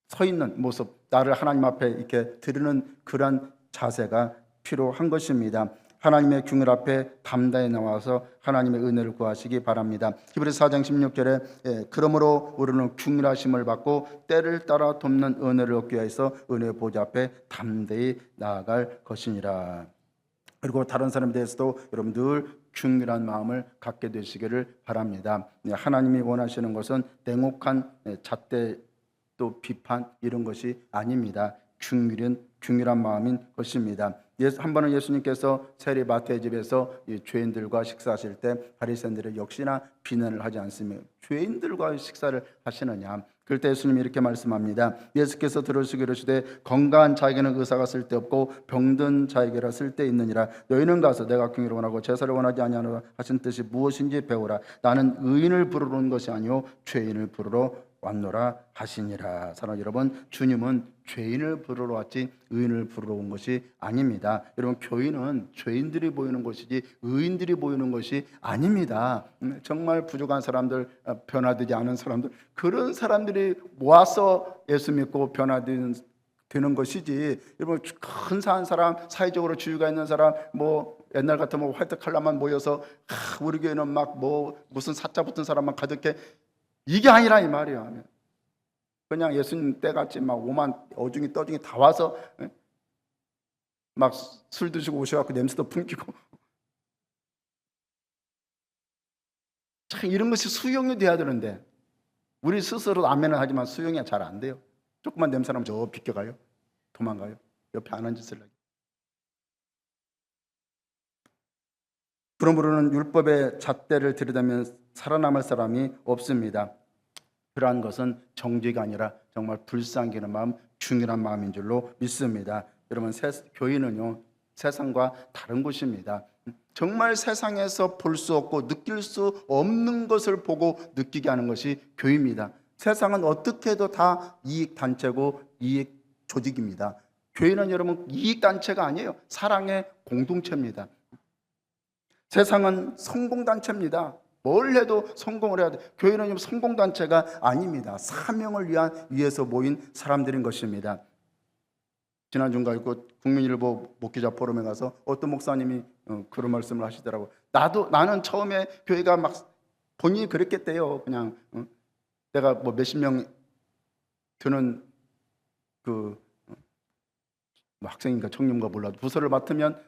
서 있는 모습, 나를 하나님 앞에 이렇게 드리는 그런 자세가 필요한 것입니다. 하나님의 긍휼 앞에 담대히 나와서 하나님의 은혜를 구하시기 바랍니다. 히브리서 4장 16절에 그러므로 우리는 긍휼하심을 받고 때를 따라 돕는 은혜를 얻기 위해서 은혜의 보좌 앞에 담대히 나아갈 것이니라. 그리고 다른 사람에 대해서도 여러분 늘 긍휼한 마음을 갖게 되시기를 바랍니다. 하나님이 원하시는 것은 냉혹한 잣대 또 비판 이런 것이 아닙니다. 긍휼한 마음인 것입니다. 한 번은 예수님께서 세리 마태의 집에서 죄인들과 식사하실 때 바리새인들이 역시나 비난을 하지 않으며 죄인들과 식사를 하시느냐. 그럴 때 예수님이 이렇게 말씀합니다. 예수께서 들으시기를 이르시되 건강한 자에게는 의사가 쓸데없고 병든 자에게라 쓸데있느니라. 너희는 가서 내가 긍휼을 원하고 제사를 원하지 아니하노라 하신 뜻이 무엇인지 배우라. 나는 의인을 부르러 온 것이 아니요 죄인을 부르러 왔노라 하시니라. 사랑하는 여러분, 주님은 죄인을 부르러 왔지 의인을 부르러 온 것이 아닙니다. 여러분, 교인은 죄인들이 보이는 것이지 의인들이 보이는 것이 아닙니다. 정말 부족한 사람들, 변화되지 않은 사람들, 그런 사람들이 모아서 예수 믿고 변화되는 것이지. 여러분, 근사한 사람, 사회적으로 지위가 있는 사람, 뭐 옛날 같으면 화이트 칼라만 모여서 우리 교회는 막 뭐 무슨 사자 붙은 사람만 가득해, 이게 아니라 이 말이야. 그냥 예수님 때같이 막 오만 어중이 떠중이 다 와서 막 술 드시고 오셔갖고 냄새도 풍기고, 참 이런 것이 수용이 돼야 되는데 우리 스스로 아멘을 하지만 수용이 잘 안 돼요. 조금만 냄새나면 저 비껴가요. 도망가요. 옆에 안 앉으실래요. 그러므로는 율법의 잣대를 들이대면 살아남을 사람이 없습니다. 그러한 것은 정죄가 아니라 정말 불쌍히 여기는 마음, 중요한 마음인 줄로 믿습니다. 여러분, 교회는요 세상과 다른 곳입니다. 정말 세상에서 볼 수 없고 느낄 수 없는 것을 보고 느끼게 하는 것이 교회입니다. 세상은 어떻게 해도 다 이익단체고 이익조직입니다. 교회는 여러분 이익단체가 아니에요. 사랑의 공동체입니다. 세상은 성공단체입니다. 뭘 해도 성공을 해야 돼. 교회는 성공단체가 아닙니다. 사명을 위해서 모인 사람들인 것입니다. 지난 주인가 있고 국민일보 목회자 포럼에 가서 어떤 목사님이 그런 말씀을 하시더라고요. 나는 처음에 교회가 막 본인이 그랬겠대요. 그냥 내가 뭐 몇십 명 드는 그 학생인가 청년인가 몰라도 부서를 맡으면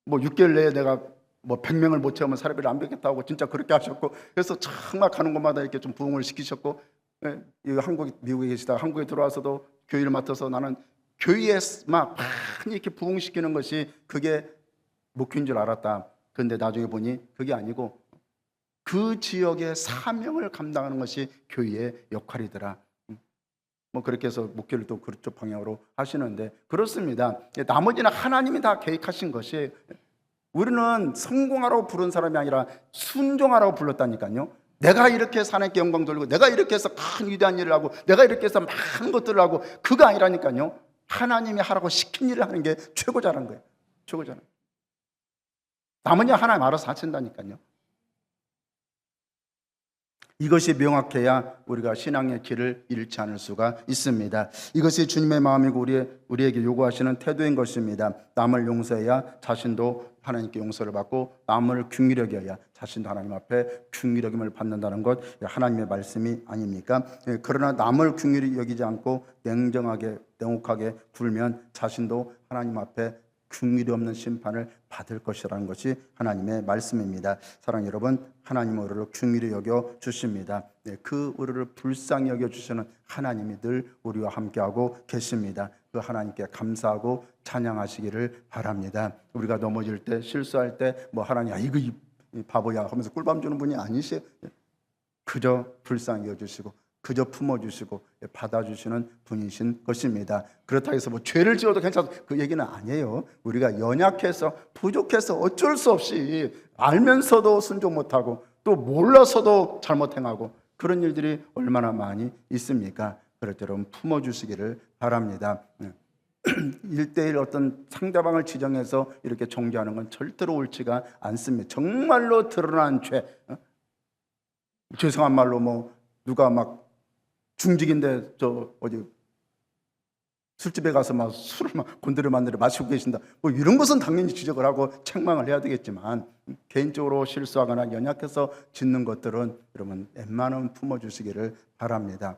뭐 6개월 내에 내가 뭐 100명을 못 채우면 사례비를 안 받겠다고 진짜 그렇게 하셨고, 그래서 정말 가는 곳마다 이렇게 좀 부흥을 시키셨고, 미국에 계시다가 한국에 들어와서도 교회를 맡아서 나는 교회에 막 많이 이렇게 부흥시키는 것이 그게 목표인 줄 알았다. 그런데 나중에 보니 그게 아니고 그 지역의 사명을 감당하는 것이 교회의 역할이더라. 뭐 그렇게 해서 목회를 또 그쪽 방향으로 하시는데, 그렇습니다. 나머지는 하나님이 다 계획하신 것이, 우리는 성공하라고 부른 사람이 아니라 순종하라고 불렀다니까요. 내가 이렇게 해서 하나님께 영광 돌리고, 내가 이렇게 해서 큰 위대한 일을 하고, 내가 이렇게 해서 많은 것들을 하고, 그거 아니라니까요. 하나님이 하라고 시킨 일을 하는 게 최고 잘한 거예요. 최고 잘한 거예요. 나머지 하나님 알아서 하신다니까요. 이것이 명확해야 우리가 신앙의 길을 잃지 않을 수가 있습니다. 이것이 주님의 마음이고 우리에게 요구하시는 태도인 것입니다. 남을 용서해야 자신도 하나님께 용서를 받고 남을 긍휼히 여겨야 자신도 하나님 앞에 긍휼히 여김을 받는다는 것, 하나님의 말씀이 아닙니까? 그러나 남을 긍휼히 여기지 않고 냉정하게 냉혹하게 굴면 자신도 하나님 앞에 긍휼이 없는 심판을 받을 것이라는 것이 하나님의 말씀입니다. 사랑하는 여러분, 하나님은 우리를 긍휼히 여겨 주십니다. 그 우리를 불쌍히 여겨 주시는 하나님이 늘 우리와 함께하고 계십니다. 그 하나님께 감사하고 찬양하시기를 바랍니다. 우리가 넘어질 때, 실수할 때 뭐 하나님 이거 이 바보야 하면서 꿀밤 주는 분이 아니시, 그저 불쌍히 여겨주시고 그저 품어주시고 받아주시는 분이신 것입니다. 그렇다고 해서 뭐 죄를 지어도 괜찮다, 그 얘기는 아니에요. 우리가 연약해서 부족해서 어쩔 수 없이 알면서도 순종 못하고 또 몰라서도 잘못 행하고 그런 일들이 얼마나 많이 있습니까? 그럴 때 여러분 품어주시기를 바랍니다. 1대1 어떤 상대방을 지정해서 이렇게 정죄하는 건 절대로 옳지가 않습니다. 정말로 드러난 죄, 죄송한 말로 뭐 누가 막 중직인데 저 어디 술집에 가서 막 술을 막 곤드레 만드레 마시고 계신다, 뭐 이런 것은 당연히 지적을 하고 책망을 해야 되겠지만 개인적으로 실수하거나 연약해서 짓는 것들은 여러분 웬만하면 품어주시기를 바랍니다.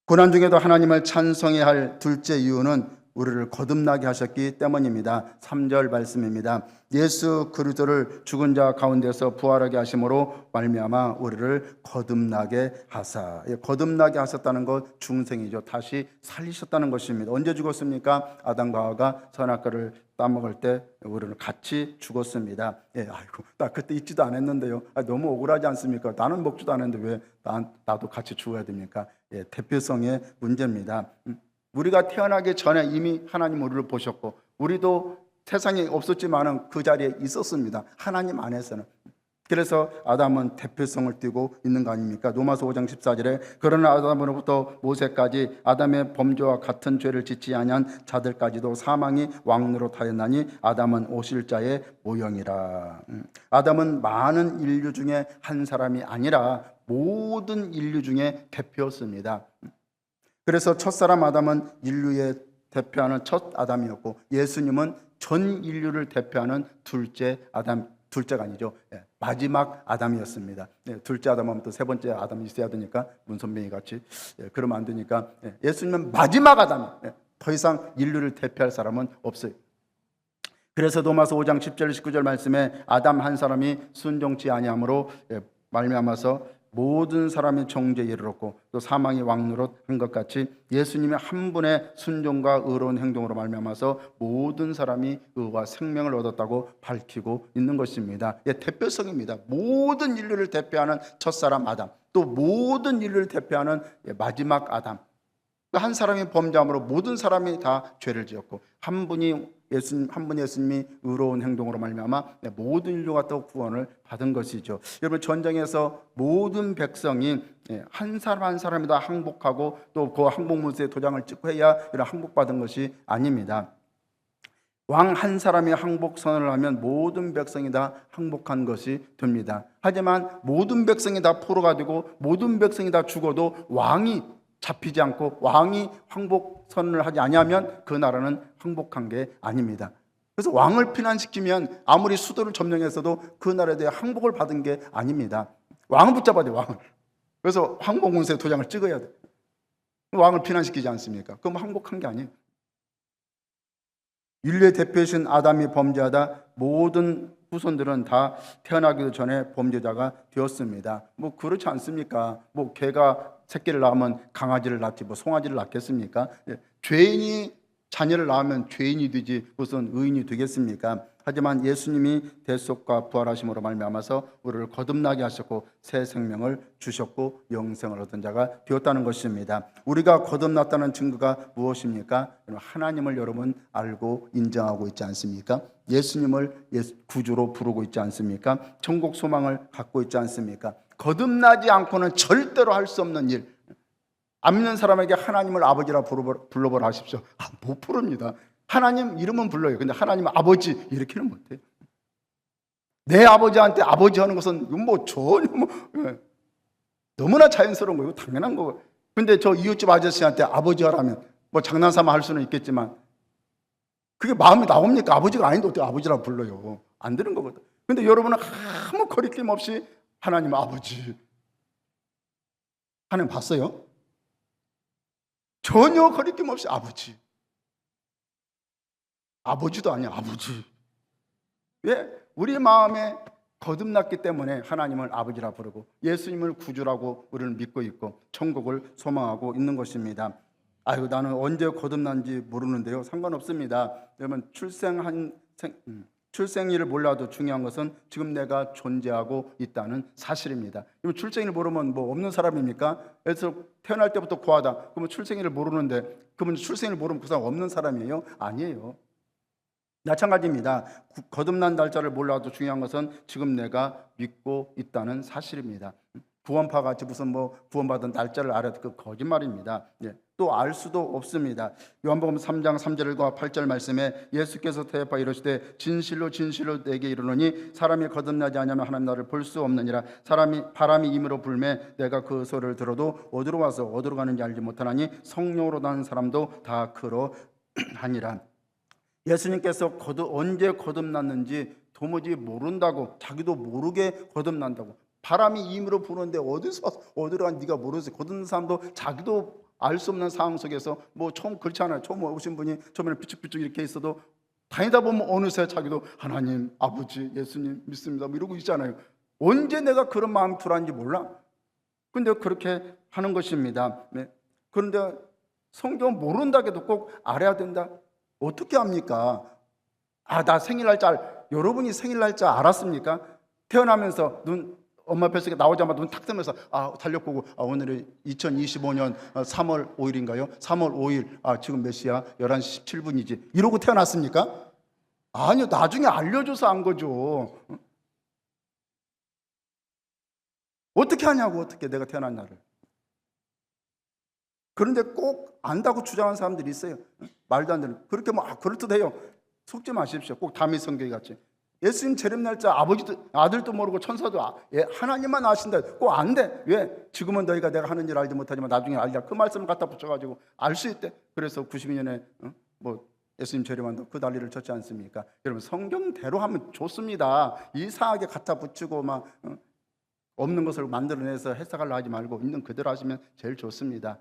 고난 중에도 하나님을 찬송해야 할 둘째 이유는 우리를 거듭나게 하셨기 때문입니다. 3절 말씀입니다. 예수 그리스도를 죽은 자 가운데서 부활하게 하심으로 말미암아 우리를 거듭나게 하사. 거듭나게 하셨다는 것 중생이죠. 다시 살리셨다는 것입니다. 언제 죽었습니까? 아담과 하와가 선악과를 따먹을 때 우리는 같이 죽었습니다. 아이고 나 그때 잊지도 않았는데요. 너무 억울하지 않습니까? 나는 먹지도 않았는데 왜 나도 같이 죽어야 됩니까? 대표성의 문제입니다. 우리가 태어나기 전에 이미 하나님 우리를 보셨고 우리도 세상에 없었지만은 그 자리에 있었습니다. 하나님 안에서는. 그래서 아담은 대표성을 띠고 있는 거 아닙니까? 로마서 5장 14절에 그러나 아담으로부터 모세까지 아담의 범죄와 같은 죄를 짓지 아니한 자들까지도 사망이 왕노릇하였나니 아담은 오실 자의 모형이라. 아담은 많은 인류 중에 한 사람이 아니라 모든 인류 중에 대표였습니다. 그래서 첫사람 아담은 인류의 대표하는 첫 아담이었고 예수님은 전 인류를 대표하는 둘째 아담, 둘째가 아니죠, 마지막 아담이었습니다. 둘째 아담 하면 또 세 번째 아담이 있어야 되니까 문선명이 같이 그러면 안 되니까 예수님은 마지막 아담, 더 이상 인류를 대표할 사람은 없어요. 그래서 로마서 5장 10절 19절 말씀에 아담 한 사람이 순종치 아니함으로 말미암아서 모든 사람이 정죄에 이르렀고 또 사망이 왕노릇한 것 같이 예수님의 한 분의 순종과 의로운 행동으로 말미암아서 모든 사람이 의와 생명을 얻었다고 밝히고 있는 것입니다. 대표성입니다. 모든 인류를 대표하는 첫사람 아담, 또 모든 인류를 대표하는 마지막 아담. 한 사람이 범죄함으로 모든 사람이 다 죄를 지었고 한 분 예수님이 의로운 행동으로 말미암아 모든 인류가 또 구원을 받은 것이죠. 여러분 전쟁에서 모든 백성이 한 사람 한 사람이 다 항복하고 또 그 항복문서에 도장을 찍고 해야 이런 항복받은 것이 아닙니다. 왕 한 사람이 항복 선언을 하면 모든 백성이 다 항복한 것이 됩니다. 하지만 모든 백성이 다 포로가 되고 모든 백성이 다 죽어도 왕이 잡히지 않고 왕이 항복 선언을 하지 아니하면 그 나라는 항복한 게 아닙니다. 그래서 왕을 피난시키면 아무리 수도를 점령했어도 그 나라에 대해 항복을 받은 게 아닙니다. 왕을 붙잡아야 돼, 왕을. 그래서 항복문서에 도장을 찍어야 돼. 왕을 피난시키지 않습니까? 그럼 항복한 게 아니에요. 인류의 대표이신 아담이 범죄하다 모든 후손들은 다 태어나기도 전에 범죄자가 되었습니다. 뭐 그렇지 않습니까? 뭐 개가 새끼를 낳으면 강아지를 낳지 뭐 송아지를 낳겠습니까? 죄인이 자녀를 낳으면 죄인이 되지 무슨 의인이 되겠습니까? 하지만 예수님이 대속과 부활하심으로 말미암아서 우리를 거듭나게 하셨고 새 생명을 주셨고 영생을 얻은 자가 되었다는 것입니다. 우리가 거듭났다는 증거가 무엇입니까? 하나님을 여러분 알고 인정하고 있지 않습니까? 예수님을 구주로 부르고 있지 않습니까? 천국 소망을 갖고 있지 않습니까? 거듭나지 않고는 절대로 할 수 없는 일. 안 믿는 사람에게 하나님을 아버지라 불러보라 하십시오. 못 부릅니다. 하나님 이름은 불러요. 근데 하나님 아버지 이렇게는 못해요. 내 아버지한테 아버지 하는 것은 뭐 전혀 너무나 자연스러운 거고 당연한 거고. 근데 저 이웃집 아저씨한테 아버지 하라면 뭐 장난삼아 할 수는 있겠지만 그게 마음이 나옵니까? 아버지가 아닌데 어떻게 아버지라고 불러요? 안 되는 거거든. 근데 여러분은 아무 거리낌 없이 하나님 아버지, 하나님 봤어요? 전혀 거리낌 없이 아버지. 아버지도 아니야, 아버지. 왜? 우리 마음에 거듭났기 때문에 하나님을 아버지라 부르고 예수님을 구주라고 우리는 믿고 있고 천국을 소망하고 있는 것입니다. 아유, 나는 언제 거듭난지 모르는데요. 상관없습니다. 여러분, 출생일을 몰라도 중요한 것은 지금 내가 존재하고 있다는 사실입니다. 여러분, 출생일 모르면 뭐 없는 사람입니까? 그래서 태어날 때부터 고하다. 그러면 출생일을 모르는데 그러면 출생일 모르면 그 사람 없는 사람이에요? 아니에요. 마찬가지입니다. 거듭난 날짜를 몰라도 중요한 것은 지금 내가 믿고 있다는 사실입니다. 구원파 같이 무슨 뭐 구원받은 날짜를 알아도 그 거짓말입니다. 또 알 수도 없습니다. 요한복음 3장 3절과 8절 말씀에 예수께서 대답하여 이르시되 진실로 진실로 내게 이르노니 사람이 거듭나지 않으면 하나님 나라를 볼 수 없느니라. 바람이 임으로 불매 내가 그 소리를 들어도 어디로 와서 어디로 가는지 알지 못하나니 성령으로 나는 사람도 다 그러하니라. 예수님께서 언제 거듭났는지 도무지 모른다고, 자기도 모르게 거듭난다고. 바람이 임으로 부는데 어디서 와서 어디로 간 네가 모르지. 거듭난 사람도 자기도 알 수 없는 상황 속에서 뭐 처음 그렇지 않아요. 처음 오신 분이 처음에는 비축비축 이렇게 있어도 다니다 보면 어느새 자기도 하나님, 아버지, 예수님 믿습니다 뭐 이러고 있잖아요. 언제 내가 그런 마음이 들어왔는지 몰라. 근데 그렇게 하는 것입니다. 그런데 성경 모른다고 해도 꼭 알아야 된다. 어떻게 합니까? 나 생일날짜, 여러분이 생일날짜 알았습니까? 태어나면서 엄마 뱃속에 나오자마자 눈 탁 뜨면서 달력보고 오늘이 2025년 3월 5일인가요? 3월 5일 지금 몇 시야? 11시 17분이지 이러고 태어났습니까? 아니요, 나중에 알려줘서 안 거죠. 어떻게 하냐고, 어떻게 내가 태어난 날을. 그런데 꼭 안다고 주장하는 사람들이 있어요. 말도 안 되는. 그렇게 그럴듯해요. 속지 마십시오. 꼭 다미 성경이 같이. 예수님 재림 날짜 아들도 모르고 천사도 하나님만 아신다. 꼭 안 돼. 왜? 지금은 너희가 내가 하는 일 알지 못하지만 나중에 알리라. 그 말씀을 갖다 붙여가지고 알 수 있대. 그래서 92년에 예수님 재림한다 그 난리를 쳤지 않습니까? 여러분, 성경대로 하면 좋습니다. 이상하게 갖다 붙이고 없는 것을 만들어내서 해석하려 하지 말고 있는 그대로 하시면 제일 좋습니다.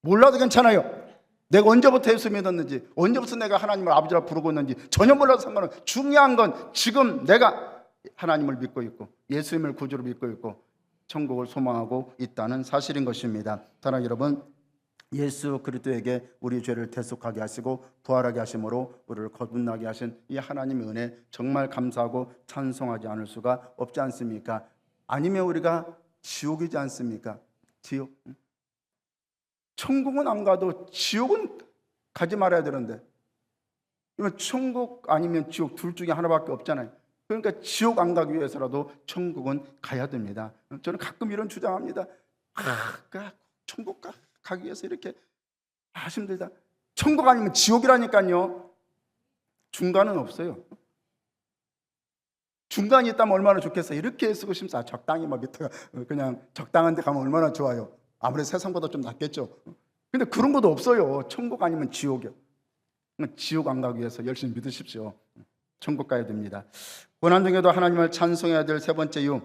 몰라도 괜찮아요. 내가 언제부터 예수 믿었는지, 언제부터 내가 하나님을 아버지라 부르고 있는지 전혀 몰라도 상관없어요. 중요한 건 지금 내가 하나님을 믿고 있고 예수님을 구주로 믿고 있고 천국을 소망하고 있다는 사실인 것입니다. 사랑하는 여러분, 예수 그리스도에게 우리 죄를 대속하게 하시고 부활하게 하심으로 우리를 거듭나게 하신 이 하나님의 은혜 정말 감사하고 찬송하지 않을 수가 없지 않습니까? 아니면 우리가 지옥이지 않습니까? 지옥. 천국은 안 가도 지옥은 가지 말아야 되는데, 천국 아니면 지옥 둘 중에 하나밖에 없잖아요. 그러니까 지옥 안 가기 위해서라도 천국은 가야 됩니다. 저는 가끔 이런 주장합니다. 천국 가기 위해서 이렇게 힘들다. 천국 아니면 지옥이라니까요. 중간은 없어요. 중간이 있다면 얼마나 좋겠어요. 이렇게 쓰고 싶습니다. 적당히 밑에 그냥 적당한 데 가면 얼마나 좋아요. 아무래도 세상보다 좀 낫겠죠. 근데 그런 것도 없어요. 천국 아니면 지옥이요. 지옥 안 가기 위해서 열심히 믿으십시오. 천국 가야 됩니다. 고난 중에도 하나님을 찬송해야 될 세 번째 이유,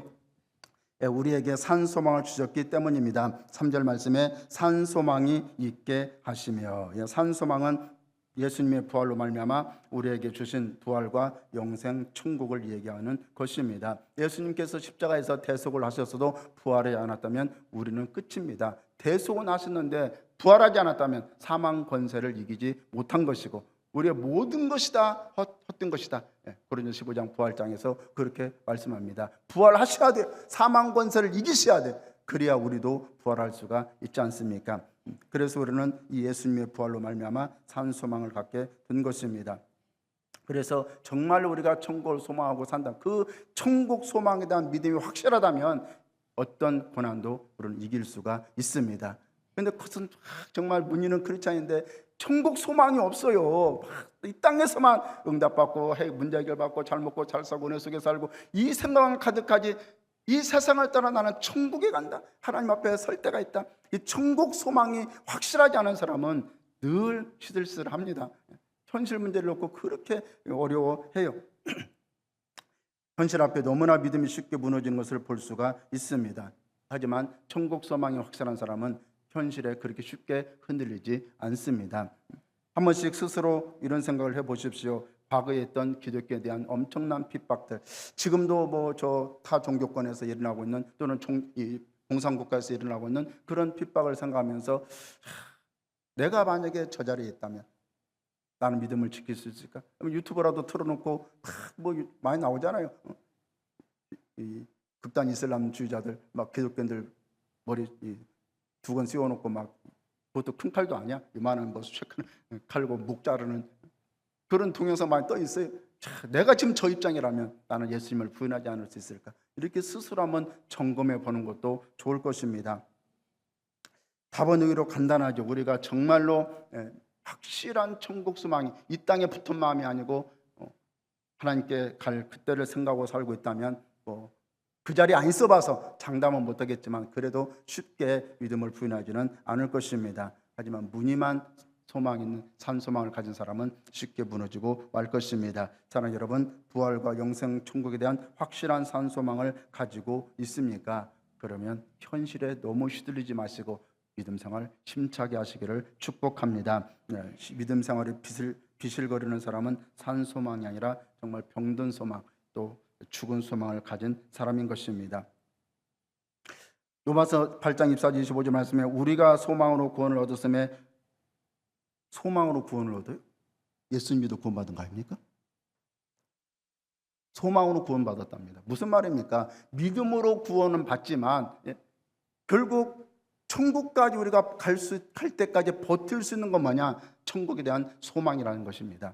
우리에게 산 소망을 주셨기 때문입니다. 3절 말씀에 산 소망이 있게 하시며, 산 소망은 예수님의 부활로 말미암아 우리에게 주신 부활과 영생 천국을 얘기하는 것입니다. 예수님께서 십자가에서 대속을 하셨어도 부활하지 않았다면 우리는 끝입니다. 대속은 하셨는데 부활하지 않았다면 사망 권세를 이기지 못한 것이고 우리의 모든 것이 다 헛된 것이다. 고린도서 15장 부활장에서 그렇게 말씀합니다. 부활하셔야 돼. 사망 권세를 이기셔야 돼. 그래야 우리도 부활할 수가 있지 않습니까? 그래서 우리는 이 예수님의 부활로 말미암아 산 소망을 갖게 된 것입니다. 그래서 정말 우리가 천국을 소망하고 산다. 그 천국 소망에 대한 믿음이 확실하다면 어떤 고난도 우리는 이길 수가 있습니다. 그런데 그것은 정말 문의는 크리스찬인데 천국 소망이 없어요. 이 땅에서만 응답받고 문제 해결받고 잘 먹고 잘 살고 은혜 속에 살고 이 생각만 가득하지, 이 세상을 떠나 나는 천국에 간다, 하나님 앞에 설 때가 있다, 이 천국 소망이 확실하지 않은 사람은 늘 시들시들합니다. 현실 문제를 놓고 그렇게 어려워해요. 현실 앞에 너무나 믿음이 쉽게 무너지는 것을 볼 수가 있습니다. 하지만 천국 소망이 확실한 사람은 현실에 그렇게 쉽게 흔들리지 않습니다. 한 번씩 스스로 이런 생각을 해보십시오. 과거에 있던 기독교에 대한 엄청난 핍박들, 지금도 뭐 저 타 종교권에서 일어나고 있는 또는 이 공산국가에서 일어나고 있는 그런 핍박을 생각하면서 내가 만약에 저 자리에 있다면 나는 믿음을 지킬 수 있을까? 유튜브라도 틀어놓고 뭐 많이 나오잖아요. 이 극단 이슬람주의자들 막 기독교인들 머리 두건 씌워놓고 막 그것도 큰 칼도 아니야. 이만한 뭐 칼고 목 자르는 그런 동영상 많이 떠 있어요. 내가 지금 저 입장이라면 나는 예수님을 부인하지 않을 수 있을까? 이렇게 스스로 한번 점검해 보는 것도 좋을 것입니다. 답은 의외로 간단하죠. 우리가 정말로 확실한 천국 소망이 이 땅에 붙은 마음이 아니고 하나님께 갈 그때를 생각하고 살고 있다면 그 자리에 안 있어봐서 장담은 못하겠지만 그래도 쉽게 믿음을 부인하지는 않을 것입니다. 하지만 무늬만 소망 있는 산소망을 가진 사람은 쉽게 무너지고 말 것입니다. 사랑하는 여러분, 부활과 영생 천국에 대한 확실한 산소망을 가지고 있습니까? 그러면 현실에 너무 휘둘리지 마시고 믿음 생활 힘차게 하시기를 축복합니다. 믿음 생활이 비실거리는 사람은 산소망이 아니라 정말 병든 소망, 또 죽은 소망을 가진 사람인 것입니다. 로마서 8장 24절 25절 말씀에 우리가 소망으로 구원을 얻었음에 소망으로 구원을 얻어요? 예수님 믿어 구원받은 거 아닙니까? 소망으로 구원받았답니다. 무슨 말입니까? 믿음으로 구원은 받지만 결국 천국까지 우리가 갈 때까지 버틸 수 있는 건 뭐냐? 천국에 대한 소망이라는 것입니다.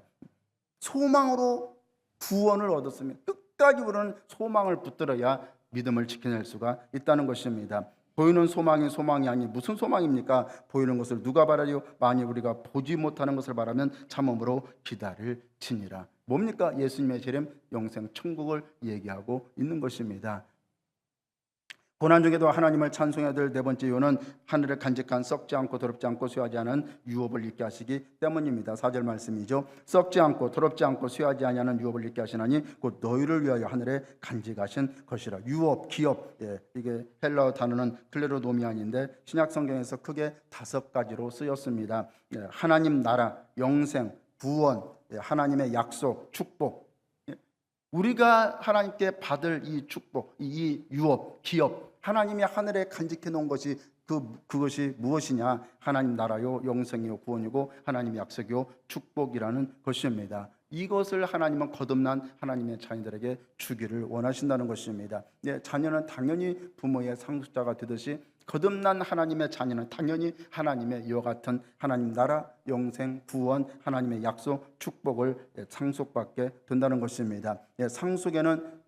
소망으로 구원을 얻었으면 끝까지 우리는 소망을 붙들어야 믿음을 지켜낼 수가 있다는 것입니다. 보이는 소망이 소망이 아니 무슨 소망입니까? 보이는 것을 누가 바라리요? 만일 우리가 보지 못하는 것을 바라면 참음으로 기다릴지니라. 뭡니까? 예수님의 재림, 영생, 천국을 얘기하고 있는 것입니다. 고난 중에도 하나님을 찬송해야 될 네 번째 이유는 하늘에 간직한 썩지 않고 더럽지 않고 쇠하지 않은 유업을 잊게 하시기 때문입니다. 4절 말씀이죠. 썩지 않고 더럽지 않고 쇠하지 아니하는 유업을 잊게 하시나니 곧 너희를 위하여 하늘에 간직하신 것이라. 유업, 기업, 이게 헬라어 단어는 클레로노미안인데 신약 성경에서 크게 5가지로 쓰였습니다. 하나님 나라, 영생, 구원, 하나님의 약속, 축복. 우리가 하나님께 받을 이 축복, 이 유업, 기업, 하나님이 하늘에 간직해 놓은 것이 그것이 무엇이냐? 하나님 나라요, 영생이요, 구원이고 하나님의 약속이요, 축복이라는 것입니다. 이것을 하나님은 거듭난 하나님의 자녀들에게 주기를 원하신다는 것입니다. 자녀는 당연히 부모의 상속자가 되듯이 거듭난 하나님의 자녀는 당연히 하나님의 이와 같은 하나님 나라, 영생, 구원, 하나님의 약속, 축복을 상속받게 된다는 것입니다. 상속에는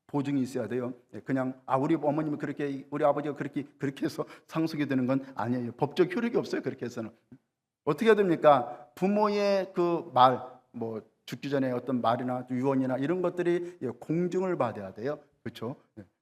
보증이 있어야 돼요. 그냥 우리 어머님이 그렇게, 우리 아버지가 그렇게 해서 상속이 되는 건 아니에요. 법적 효력이 없어요. 그렇게 해서는. 어떻게 해야 됩니까? 부모의 그 말, 뭐 죽기 전에 어떤 말이나 유언이나 이런 것들이 공증을 받아야 돼요. 그렇죠?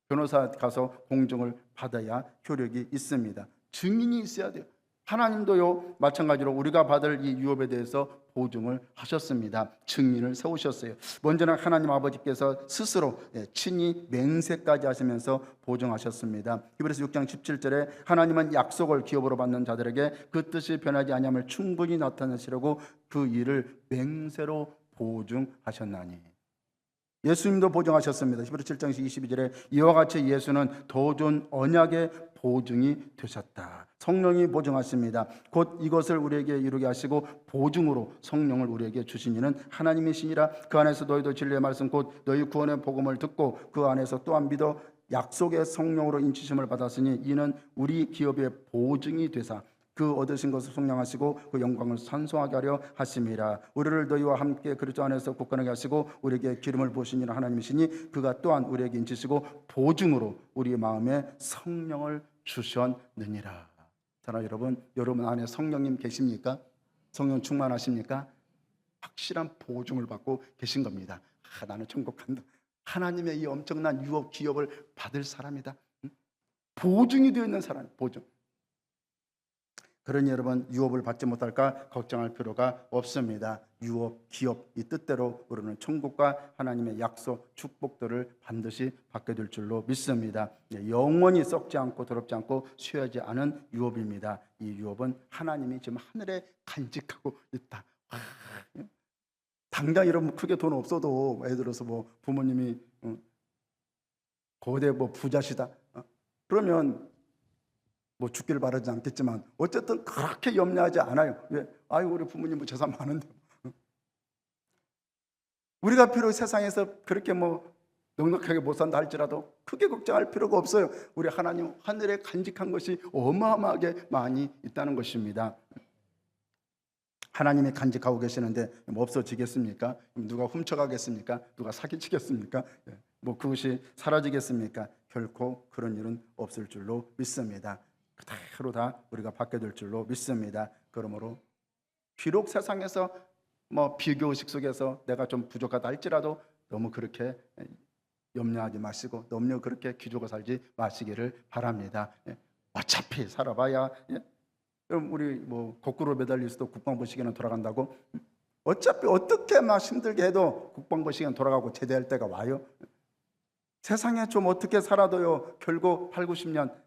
변호사 가서 공증을 받아야 효력이 있습니다. 증인이 있어야 돼요. 하나님도요 마찬가지로 우리가 받을 이 유업에 대해서 보증을 하셨습니다. 증인을 세우셨어요. 먼저는 하나님 아버지께서 스스로 친히 맹세까지 하시면서 보증하셨습니다. 히브리서 6장 17절에 하나님은 약속을 기업으로 받는 자들에게 그 뜻이 변하지 아니함을 충분히 나타내시려고 그 일을 맹세로 보증하셨나니. 예수님도 보증하셨습니다. 히브리서 7장 22절에 이와 같이 예수는 더 좋은 언약의 보증이 되셨다. 성령이 보증하십니다. 곧 이것을 우리에게 이루게 하시고 보증으로 성령을 우리에게 주신 이는 하나님이시니라. 그 안에서 너희도 진리의 말씀 곧 너희 구원의 복음을 듣고 그 안에서 또한 믿어 약속의 성령으로 인치심을 받았으니 이는 우리 기업의 보증이 되사 그 얻으신 것을 속량하시고 그 영광을 찬송하게 하려 하심이라. 우리를 너희와 함께 그리스도 안에서 굳건하게 하시고 우리에게 기름을 부으신 이는 하나님이시니 그가 또한 우리에게 인치시고 보증으로 우리 마음에 성령을 주셨느니라. 사랑하는 여러분 안에 성령님 계십니까? 성령 충만하십니까? 확실한 보증을 받고 계신 겁니다. 나는 천국 간다. 하나님의 이 엄청난 유업 기업을 받을 사람이다. 보증이 되어 있는 사람, 보증. 그러니 여러분 유업을 받지 못할까 걱정할 필요가 없습니다. 유업, 기업 이 뜻대로 우리는 천국과 하나님의 약속, 축복들을 반드시 받게 될 줄로 믿습니다. 영원히 썩지 않고 더럽지 않고 쇠하지 않은 유업입니다. 이 유업은 하나님이 지금 하늘에 간직하고 있다. 당장 여러분 크게 돈 없어도 예를 들어서 뭐 부모님이 거대 뭐 부자시다. 그러면 뭐 죽기를 바라지 않겠지만 어쨌든 그렇게 염려하지 않아요. 왜? 아유 우리 부모님 뭐 재산 많은데. 우리가 비록 세상에서 그렇게 뭐 넉넉하게 못 산다 할지라도 크게 걱정할 필요가 없어요. 우리 하나님 하늘에 간직한 것이 어마어마하게 많이 있다는 것입니다. 하나님이 간직하고 계시는데 뭐 없어지겠습니까? 누가 훔쳐가겠습니까? 누가 사기치겠습니까? 뭐 그것이 사라지겠습니까? 결코 그런 일은 없을 줄로 믿습니다. 그대로 다 우리가 받게 될 줄로 믿습니다. 그러므로 비록 세상에서 뭐 비교의식 속에서 내가 좀 부족하다 할지라도 너무 그렇게 염려하지 마시고 너무 그렇게 기죽어 살지 마시기를 바랍니다. 어차피 살아봐야 그럼 우리 뭐 거꾸로 매달릴 수도 국방부 시계는 돌아간다고. 어차피 어떻게 막 힘들게 해도 국방부 시계는 돌아가고 제대할 때가 와요. 세상에 좀 어떻게 살아도요 결국 8, 90년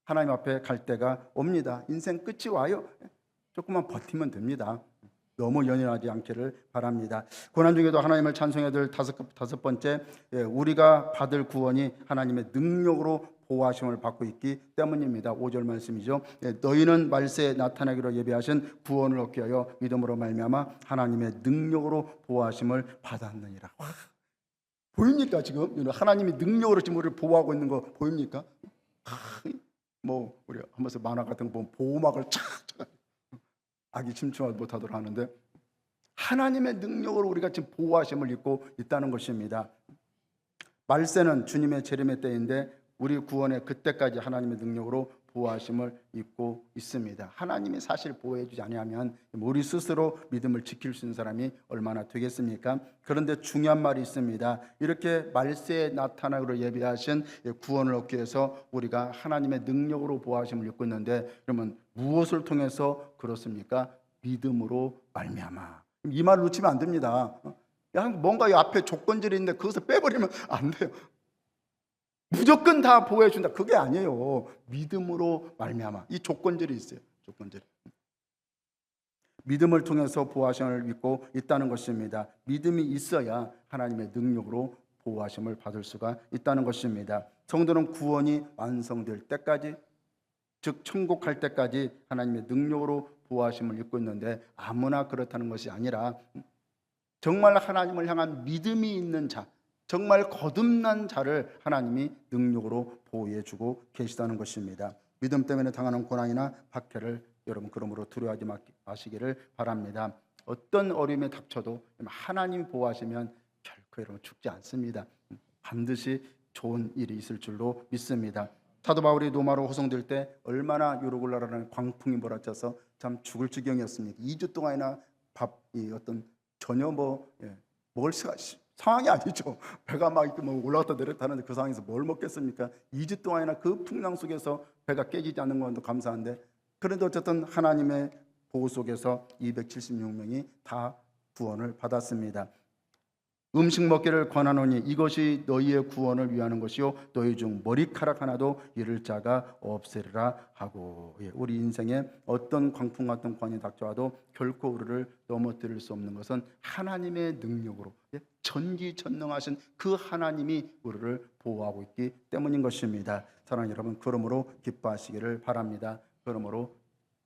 하나님 앞에 갈 때가 옵니다. 인생 끝이 와요. 조금만 버티면 됩니다. 너무 연연하지 않기를 바랍니다. 고난 중에도 하나님을 찬송해야 될 다섯 번째, 우리가 받을 구원이 하나님의 능력으로 보호하심을 받고 있기 때문입니다. 5절 말씀이죠. 너희는 말세에 나타나기로 예비하신 구원을 얻게 하여 믿음으로 말미암아 하나님의 능력으로 보호하심을 받았느니라. 와, 보입니까 지금? 하나님이 능력으로 지금 우리를 보호하고 있는 거 보입니까? 뭐 우리 한 번씩 만화 같은 거 보면 보호막을 착 아기 침투하지 못하도록 하는데 하나님의 능력으로 우리가 지금 보호하심을 입고 있다는 것입니다. 말세는 주님의 재림의 때인데 우리 구원의 그때까지 하나님의 능력으로 보호하심을 입고 있습니다. 하나님이 사실 보호해 주지 아니하면 우리 스스로 믿음을 지킬 수 있는 사람이 얼마나 되겠습니까? 그런데 중요한 말이 있습니다. 이렇게 말세에 나타나기로 예비하신 구원을 얻기 위해서 우리가 하나님의 능력으로 보호하심을 입고 있는데 그러면 무엇을 통해서 그렇습니까? 믿음으로 말미암아. 이 말 놓치면 안 됩니다. 뭔가 이 앞에 조건들이 있는데 그것을 빼버리면 안 돼요. 무조건 다 보호해 준다. 그게 아니에요. 믿음으로 말미암아. 이 조건들이 있어요. 조건들이. 믿음을 통해서 보호하심을 믿고 있다는 것입니다. 믿음이 있어야 하나님의 능력으로 보호하심을 받을 수가 있다는 것입니다. 성도는 구원이 완성될 때까지, 즉 천국 갈 때까지 하나님의 능력으로 보호하심을 입고 있는데 아무나 그렇다는 것이 아니라 정말 하나님을 향한 믿음이 있는 자, 정말 거듭난 자를 하나님이 능력으로 보호해주고 계시다는 것입니다. 믿음 때문에 당하는 고난이나 박해를 여러분 그러므로 두려워하지 마시기를 바랍니다. 어떤 어려움에 닥쳐도 하나님 보호하시면 결코 여러분 죽지 않습니다. 반드시 좋은 일이 있을 줄로 믿습니다. 사도 바울이 로마로 호송될 때 얼마나 요르골라라는 광풍이 몰아쳐서 참 죽을 지경이었습니까? 2주 동안이나 밥이 어떤 전혀 먹을 수가 상황이 아니죠. 배가 막 이렇게 올라갔다 내렸다 하는데 그 상황에서 뭘 먹겠습니까? 2주 동안이나 그 풍랑 속에서 배가 깨지지 않는 것도 감사한데 그래도 어쨌든 하나님의 보호 속에서 276명이 다 구원을 받았습니다. 음식 먹기를 권하노니 이것이 너희의 구원을 위하는 것이요 너희 중 머리카락 하나도 잃을 자가 없으리라 하고. 우리 인생에 어떤 광풍 같은 권이 닥쳐와도 결코 우리를 넘어뜨릴 수 없는 것은 하나님의 능력으로 전지전능하신 그 하나님이 우리를 보호하고 있기 때문인 것입니다. 사랑하는 여러분, 그러므로 기뻐하시기를 바랍니다. 그러므로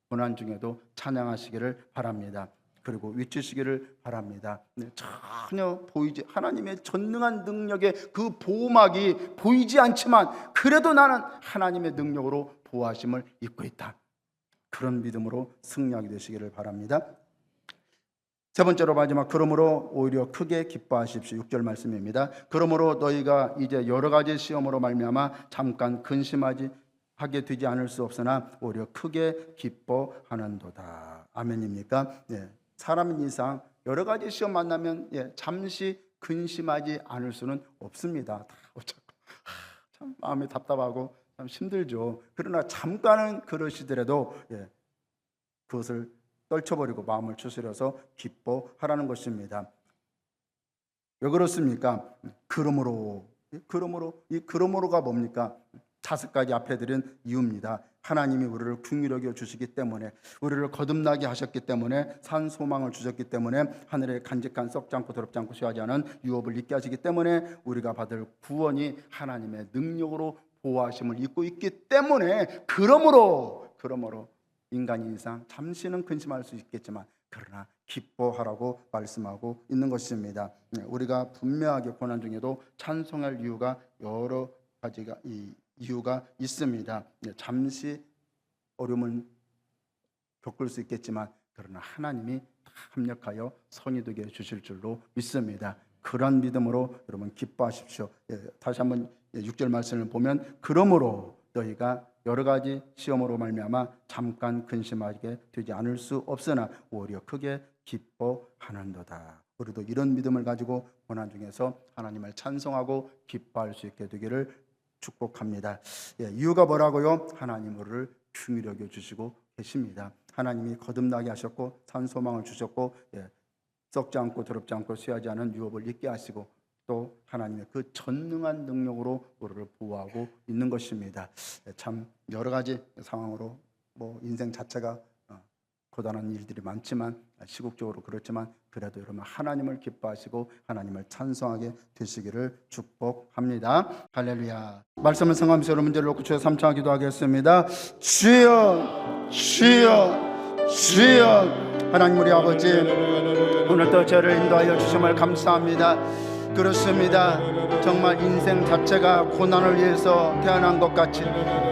고난 중에도 찬양하시기를 바랍니다. 그리고 위치시기를 바랍니다. 전혀 보이지 하나님의 전능한 능력의 그 보호막이 보이지 않지만 그래도 나는 하나님의 능력으로 보호하심을 입고 있다. 그런 믿음으로 승리하게 되시기를 바랍니다. 세 번째로 마지막, 그러므로 오히려 크게 기뻐하십시오. 6절 말씀입니다. 그러므로 너희가 이제 여러 가지 시험으로 말미암아 잠깐 근심하지 하게 되지 않을 수 없으나 오히려 크게 기뻐하는도다. 아멘입니까? 네. 사람인 이상 여러 가지 시험 만나면 잠시 근심하지 않을 수는 없습니다. 참 마음이 답답하고 참 힘들죠. 그러나 잠깐은 그러시더라도 그것을 떨쳐버리고 마음을 추스려서 기뻐하라는 것입니다. 왜 그렇습니까? 그러므로가 뭡니까? 5가지 앞에 드린 이유입니다. 하나님이 우리를 긍휼히 여겨 주시기 때문에, 우리를 거듭나게 하셨기 때문에, 산 소망을 주셨기 때문에, 하늘에 간직한 썩지 않고 더럽지 않고 쇠하지 않은 유업을 잊게 하시기 때문에, 우리가 받을 구원이 하나님의 능력으로 보호하심을 잊고 있기 때문에, 그러므로 인간의 인상 잠시는 근심할 수 있겠지만 그러나 기뻐하라고 말씀하고 있는 것입니다. 우리가 분명하게 고난 중에도 찬송할 이유가 여러 가지가 이유가 있습니다. 잠시 어려움을 겪을 수 있겠지만 그러나 하나님이 합력하여 선이 되게 해주실 줄로 믿습니다. 그런 믿음으로 여러분 기뻐하십시오. 다시 한번 6절 말씀을 보면, 그러므로 너희가 여러 가지 시험으로 말미암아 잠깐 근심하게 되지 않을 수 없으나 오히려 크게 기뻐하는도다. 우리도 이런 믿음을 가지고 고난 중에서 하나님을 찬송하고 기뻐할 수 있게 되기를 축복합니다. 이유가 뭐라고요? 하나님 우리를 긍휼히 여겨 주시고 계십니다. 하나님이 거듭나게 하셨고 산 소망을 주셨고 썩지 않고 더럽지 않고 쇠하지 않은 유업을 잊게 하시고 또 하나님의 그 전능한 능력으로 우리를 보호하고 있는 것입니다. 참 여러 가지 상황으로 인생 자체가 고단한 일들이 많지만, 시국적으로 그렇지만 그래도 여러분 하나님을 기뻐하시고 하나님을 찬송하게 되시기를 축복합니다. 할렐루야. 말씀을 성하면서 여러분들 놓고 주여 3차 기도하겠습니다. 주여 주여 주여. 하나님 우리 아버지, 오늘도 저를 인도하여 주심을 감사합니다. 그렇습니다. 정말 인생 자체가 고난을 위해서 태어난 것 같이,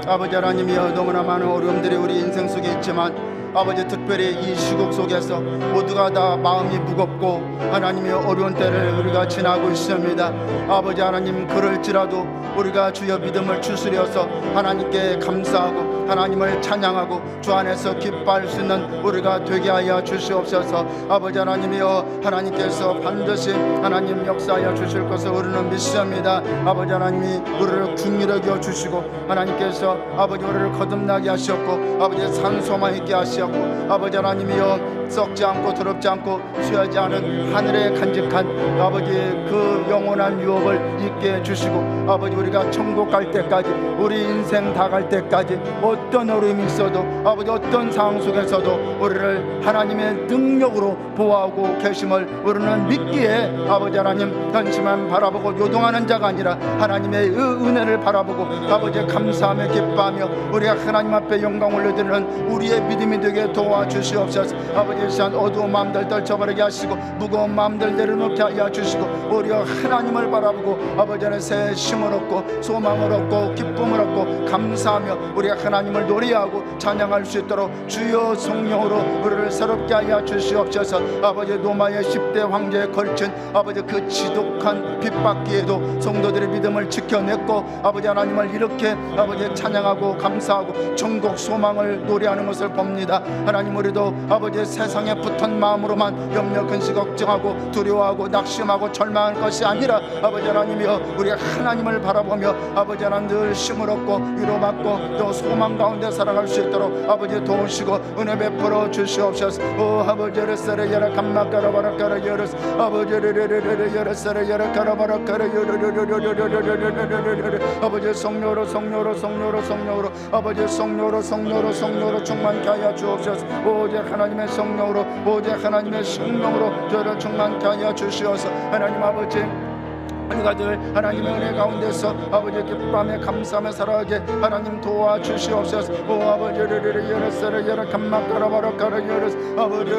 아버지 하나님이여, 너무나 많은 어려움들이 우리 인생 속에 있지만 아버지, 특별히 이 시국 속에서 모두가 다 마음이 무겁고 하나님의 어려운 때를 우리가 지나고 있습니다. 아버지 하나님, 그럴지라도 우리가 주여 믿음을 추스려서 하나님께 감사하고 하나님을 찬양하고 주 안에서 기뻐할 수 있는 우리가 되게 하여 주시옵소서. 아버지 하나님이여, 하나님께서 반드시 하나님 역사하여 주실 것을 우리는 믿습니다. 아버지 하나님이 우리를 긍휼히 여겨 주시고 하나님께서 아버지 우리를 거듭나게 하셨고 아버지 산소만 있게 하셨고 아버지 하나님이여, 썩지 않고 더럽지 않고 쇠하지 않은 하늘에 간직한 아버지 그 영원한 유업을 잊게 해주시고 아버지 우리가 천국 갈 때까지, 우리 인생 다 갈 때까지 어떤 어려움이 있어도 아버지 어떤 상황 속에서도 우리를 하나님의 능력으로 보호하고 계심을 우리는 믿기에 아버지 하나님, 현시만 바라보고 요동하는 자가 아니라 하나님의 은혜를 바라보고 아버지 감사하며 기뻐하며 우리가 하나님 앞에 영광 올려드리는 우리의 믿음이 되게 도와주시옵소서. 아버지 시한 어두운 마음들 떨쳐버리게 하시고 무거운 마음들 내려놓게 하여 주시고 우리가 하나님을 바라보고 아버지 안에 새 힘을 얻고 소망을 얻고 기쁨을 얻고 감사하며 우리가 하나님을 노래하고 찬양할 수 있도록 주여 성령으로 우리를 새롭게 하여 주시옵소서. 아버지 로마의 10대 황제에 걸친 아버지 그 지독한 핍박기에도 성도들의 믿음을 지켜냈고 아버지 하나님을 이렇게 아버지 찬양하고 감사하고 천국 소망을 노래하는 것을 봅니다. 하나님, 우리도 아버지 세상에 붙은 마음으로만 염려 근심 걱정하고 두려워하고 낙심하고 절망할 것이 아니라 아버지 하나님이여, 우리가 하나님을 바라보며 아버지 하나님 늘 힘을 얻고 위로받고 또 소망 가운데 살아갈 수 있도록 아버지 도우시고 은혜 베풀어 주시옵소서. 오 아버지 레스레 여라 감마까라바라까라 여르스 아버지 레레레레 여르스레 여라 까라바라까라 여르르르르르르르르르르르 아버지 성령으로 성령으로 성령으로 성령으로 아버지 성령으로 성령으로 성령으로 충만케 하여 주옵소서. 오직 하나님의 성령으로 오직 하나님의 성령으로 저를 충만케 하여 주시옵소서. 하나님 아버지, 우리가 늘 하나님의 은혜 가운데서 아버지 기쁨에 감사하며 살아가게 하나님 도와주시옵소서. 오 아버지 여러스를 여러 감막가라바라가라 여러스 아버지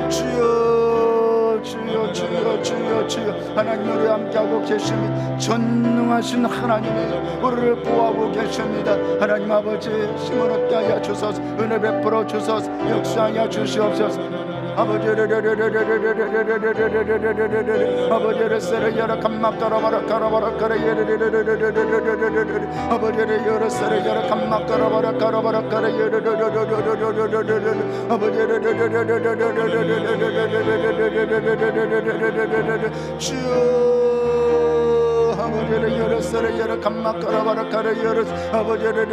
주여 주여 주여 주여 주여. 하나님 우리 함께하고 계심이 전능하신 하나님이 우리를 보호하고 계십니다. 하나님 아버지, 힘을 얻게 하여 주소서. 은혜 베풀어 주소서. 역사하여 주시옵소서. 아버지 아버지를 세례 여러 감막가라바라 가라바라가라 아버지를 여러 세례 여러 감막가라바라 가라바라가라 아버지를 주여 아버지를 열었어라 열어 감막가라바라카라 열었 아버지를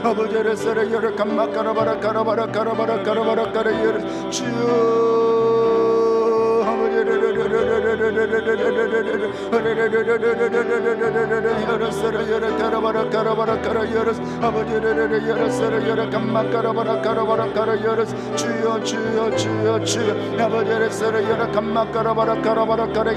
아버지를 쓰러 열어 감막가라바라카라바라카라바라카라 열었 아버지를 쓰러 열어 감막가라바라카라바라카라바라카라바라카라 열었 주여 주여 주여 주여 아버지를 쓰러 열어 감막가라바라카라바라카라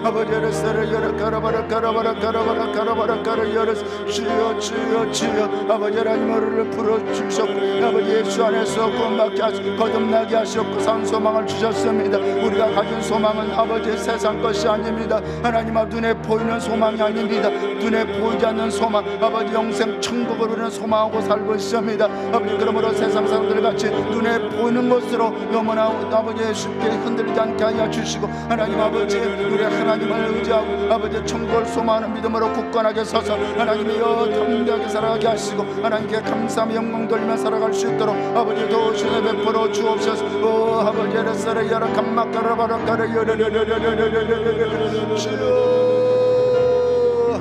아버지를 쓰러 열어 가라바라카라바라카라바라카라바라카라 열어 주여 주여 주여 아버지 하나님을 풀어주셨고 아버지 예수 안에서 구원받게 하시고 거듭나게 하셨고 산소망을 주셨습니다. 우리가 가진 소망은 아버지 세상 것이 아닙니다. 하나님 앞 눈에 보이는 소망이 아닙니다. 눈에 보이지 않는 소망 아버지 영생 천국을 우리는 소망하고 살고 있습니다. 아버지 그러므로 세상 사람들 같이 눈에 보이는 것으로 너무나 아버지 쉽게 흔들리지 않게 하여 주시고 하나님 아버지 우리 하나님을 의지하고 아버지 천국을 소망하는 믿음으로 굳건하게 서서 하나님이여 담대하게 살아가게 하시고 하나님께 감사하며 영광 돌리며 살아갈 수 있도록 아버지 도우시네 베풀어 주옵소서. 오 아버지를 쓰러 열어 감막가라바라카라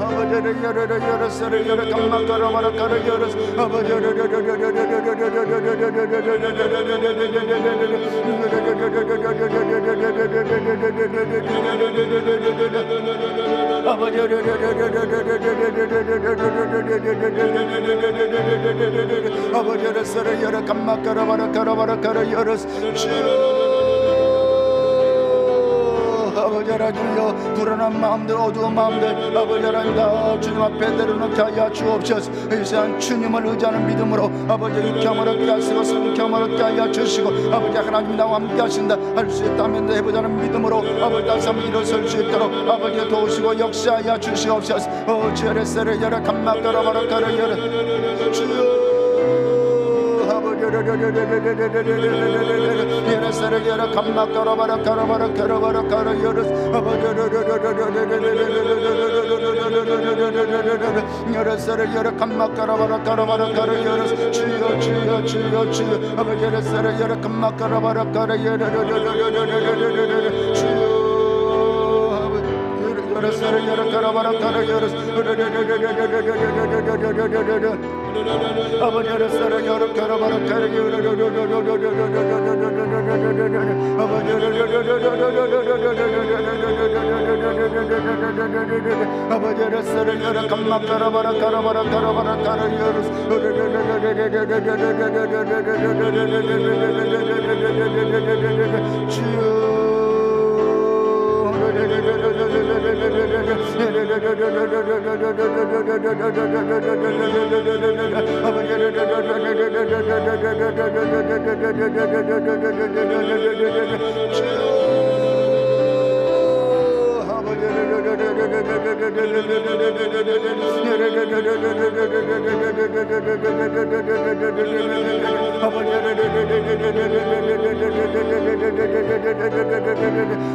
아버지를 열어 쓰러 열어 감막가라바라카라 열어 아버지를 아버지를 쓰러 열어 감막가라바라카라바라카라 열어 아버지 하나님여 불안한 마음들 어두운 마음들 아버지 하나님 다 주님 앞에 내려놓게 하여 주옵소서. 이 시간 주님을 의지하는 믿음으로 아버지 육경을 얻게 하시고 성경을 얻게 하여 주시고 아버지 하나님 나와 함께 하신다 할 수 있다면 해보자는 믿음으로 아버지 다시 한번 일어설 수 있도록 아버지 도우시고 역사하여 주시옵소서. 주여를 세를 열어 감막가라바라카라 열어 주여 예레스를 열어 감막가라바라카라바라카라바라카라 열어 예레스를 열어 감막가라바라카라바라카라 열어 주여 주여 주여 주여 아버지 예레스를 열어 감막가라바라카라 열어 주여 예레스를 열어 가라바라카라 열어 아버지를 쓰러 열어 가라바라카라 아버지를 쓰러 열어 감막가라바라카라바라카라바라카라 열어 주여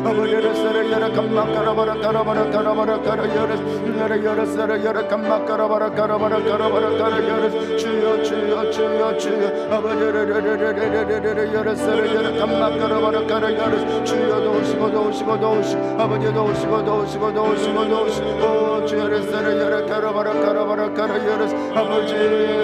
아버지를 쓰러 열어 감막가라바라카라바라카라바라카라 열어 쓰러 열어 감막가라바라카라바라카라바라카라 열어 주여 주여 주여 주여 아버지를 열어 쓰러 열어 감막가라바라카라 열어 주여 도우시고 도우시고 도우시고 아버지 도우시고 도우시고 도우시고 도우시고 주여를 쓰러 열어 가라바라카라바라카라 열어 아버지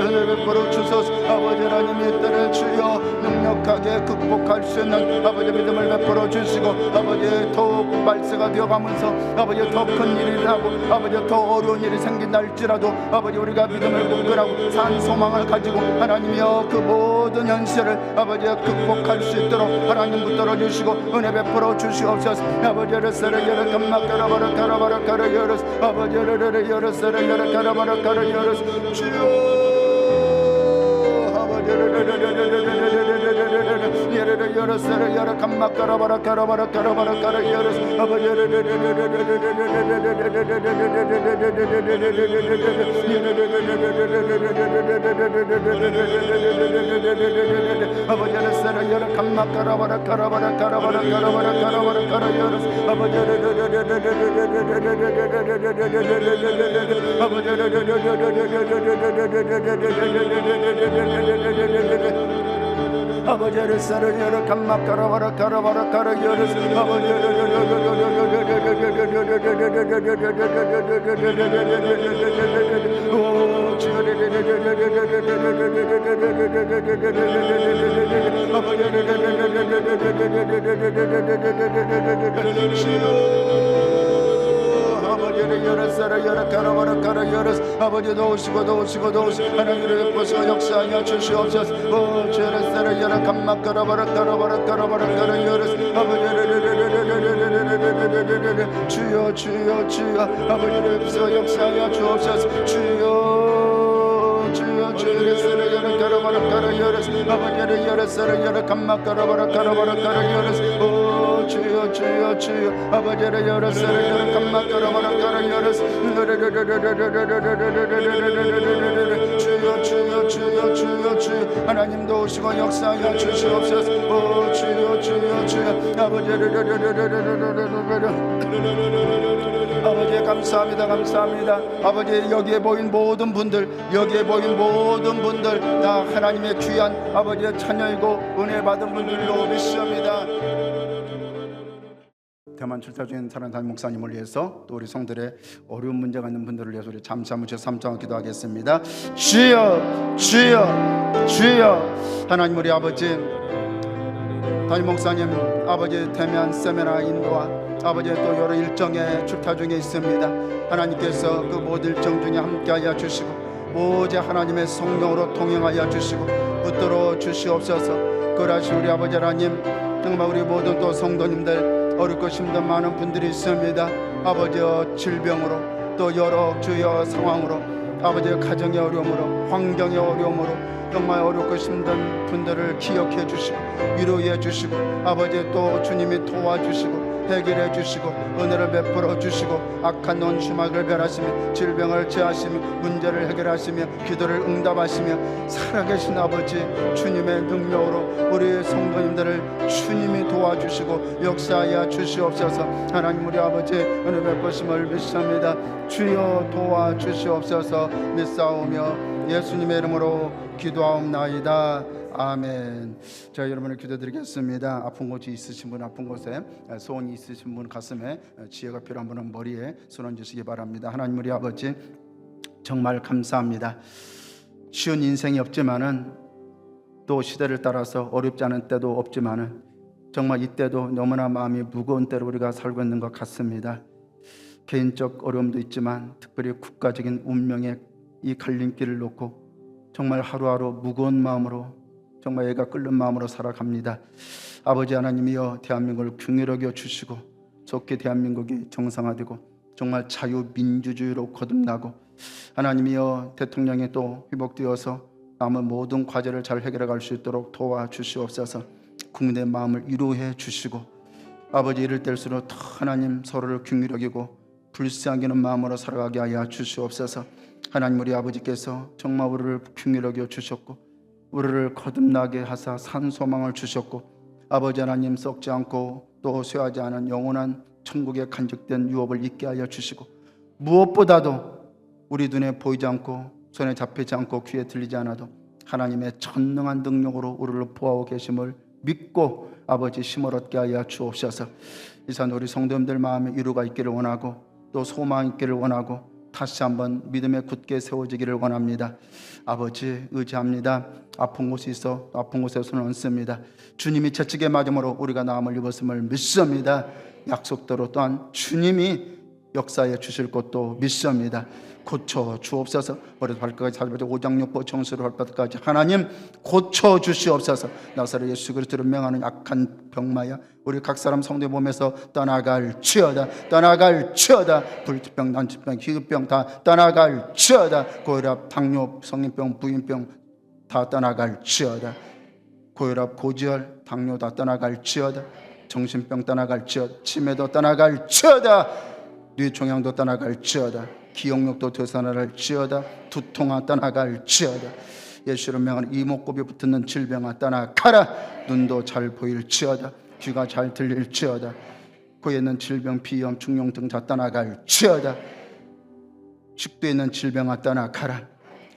하늘 베풀어 주소서. 아버지 하나님 이 때를 주여 능력하게 극복할 수 있는 아버지 믿음을 베풀어 주시고 아버지 더욱 발세가 되어가면서 아버지 더 큰 일이 일어나고 아버지 더 어려운 일이 생긴다 할지라도 아버지 우리가 믿음을 굳건하고 산 소망을 가지고 하나님이여 그 모든 현실을 아버지 극복할 수 있도록 하나님 붙들어 주시고 은혜 베풀어 주시옵소서. 아버지를 쓰러 열어 감막가라바라카라바라카라 열어 아버지를 열어 쓰러 열어 가라바라카라 열어 주여 아버지를 아버지를 열었어라 열어 감막 깔아봐라 깔아봐라 깔아봐라 깔아 열었어 아버지를 아버지를 세라 열어 감막 깔아봐라 깔아봐라 깔아봐라 깔아봐라 깔아봐라 깔아 열었어 아버지를 세라 열어 감막 깔아봐라 깔아봐라 깔아 열었어 아버지를 열었어라 열어 깔아봐라 깔아 열었어 아버지도 오시고 하나님을 보시고 역사하여 주시옵소서 열었어라 열어 감막 깔아봐라 깔아봐라 깔아봐라 깔아 열었어 아버지를 주여 아버지를 보시고 역사하여 주옵소서 주여 열었어라 열어 깔아봐라 깔아 열었어 아버지를 열었어라 열어 감막 깔아봐라 깔아봐라 깔아 열었어 주여 아버지를 열었어라 열어 감막 깔아봐라 깔아 열었어 주여 하나님도 오시고 역사하여 주시옵소서 주여 아버지를 아버지 감사합니다 아버지 여기에 보인 모든 분들 다 하나님의 귀한 아버지의 자녀이고 은혜 받은 분들로 믿습니다. 대만 출타 중인 사랑하는 담임 목사님을 위해서 또 우리 성들의 어려운 문제가 있는 분들을 위해서 우리 잠시 한번 제 삼창 기도하겠습니다. 주여 하나님 우리 아버지 담임 목사님 아버지 대면 세미나 인도와 아버지 또 여러 일정에 출타 중에 있습니다. 하나님께서 그 모든 일정 중에 함께하여 주시고 오직 하나님의 성령으로 동행하여 주시고 붙들어 주시옵소서. 그러시 우리 아버지 하나님 정말 우리 모든 또 성도님들 어렵고 힘든 많은 분들이 있습니다. 아버지의 질병으로 또 여러 주여 상황으로 아버지의 가정의 어려움으로 환경의 어려움으로 정말 어렵고 힘든 분들을 기억해 주시고 위로해 주시고 아버지 또 주님이 도와주시고 해결해 주시고 은혜를 베풀어 주시고 악한 원수막을 멸하시며 질병을 제하시며 문제를 해결하시며 기도를 응답하시며 살아계신 아버지 주님의 능력으로 우리 성도님들을 주님이 도와주시고 역사하여 주시옵소서. 하나님 우리 아버지 은혜 베푸심을 믿습니다. 주여 도와주시옵소서 믿사오며 예수님의 이름으로 기도하옵나이다. 아멘. 자, 여러분을 기도드리겠습니다. 아픈 곳이 있으신 분, 아픈 곳에 소원이 있으신 분, 가슴에 지혜가 필요한 분은 머리에 손 얹으시기 바랍니다. 하나님 우리 아버지 정말 감사합니다. 쉬운 인생이 없지만은 또 시대를 따라서 어렵지 않은 때도 없지만은 정말 이때도 너무나 마음이 무거운 때로 우리가 살고 있는 것 같습니다. 개인적 어려움도 있지만 특별히 국가적인 운명의 이 갈림길을 놓고 정말 하루하루 무거운 마음으로 정말 애가 끓는 마음으로 살아갑니다. 아버지 하나님이여 대한민국을 긍휼하게 주시고 좋게 대한민국이 정상화되고 정말 자유민주주의로 거듭나고 하나님이여 대통령이 또 회복되어서 남은 모든 과제를 잘 해결해 갈 수 있도록 도와주시옵소서. 국민의 마음을 위로해 주시고 아버지 이럴 때일수록 더 하나님 서로를 긍휼히 여기고 불쌍히 여기는 마음으로 살아가게 하여 주시옵소서. 하나님 우리 아버지께서 정말 우리를 긍휼히 여겨 주셨고 우리를 거듭나게 하사 산 소망을 주셨고 아버지 하나님 썩지 않고 또 쇠하지 않은 영원한 천국에 간직된 유업을 잊게 하여 주시고 무엇보다도 우리 눈에 보이지 않고 손에 잡히지 않고 귀에 들리지 않아도 하나님의 전능한 능력으로 우리를 보호하고 계심을 믿고 아버지 힘을 얻게 하여 주옵소서. 이산 우리 성도님들 마음에 위로가 있기를 원하고 또 소망 있기를 원하고 다시 한번 믿음에 굳게 세워지기를 원합니다. 아버지 의지합니다. 아픈 곳이 있어 아픈 곳에 손을 얹습니다. 주님이 채찍에 맞음으로 우리가 나음을 입었음을 믿습니다. 약속대로 또한 주님이 역사해 주실 것도 믿습니다. 고쳐 주옵소서. 머리부터 발끝까지 살펴서 오장육부 정수로 발바닥까지 하나님 고쳐 주시옵소서. 나사렛 예수 그리스도로 명하는 약한 병마야 우리 각 사람 성도의 몸에서 떠나갈지어다. 불치병, 난치병, 희귀병 다 떠나갈지어다. 고혈압, 당뇨, 성인병, 부인병 다 떠나갈지어다. 고혈압, 고지혈, 당뇨 다 떠나갈지어다. 정신병 떠나갈지어다. 치매도 떠나갈지어다. 뇌종양도 떠나갈지어다. 기억력도 되살아날지어다. 두통아 떠나갈지어다. 예수를 명하는 이목구비 붙는 질병아 떠나가라. 눈도 잘 보일지어다. 귀가 잘 들릴지어다. 코에 있는 질병, 비염, 중용 등 다 떠나갈지어다. 식도에 있는 질병아 떠나가라.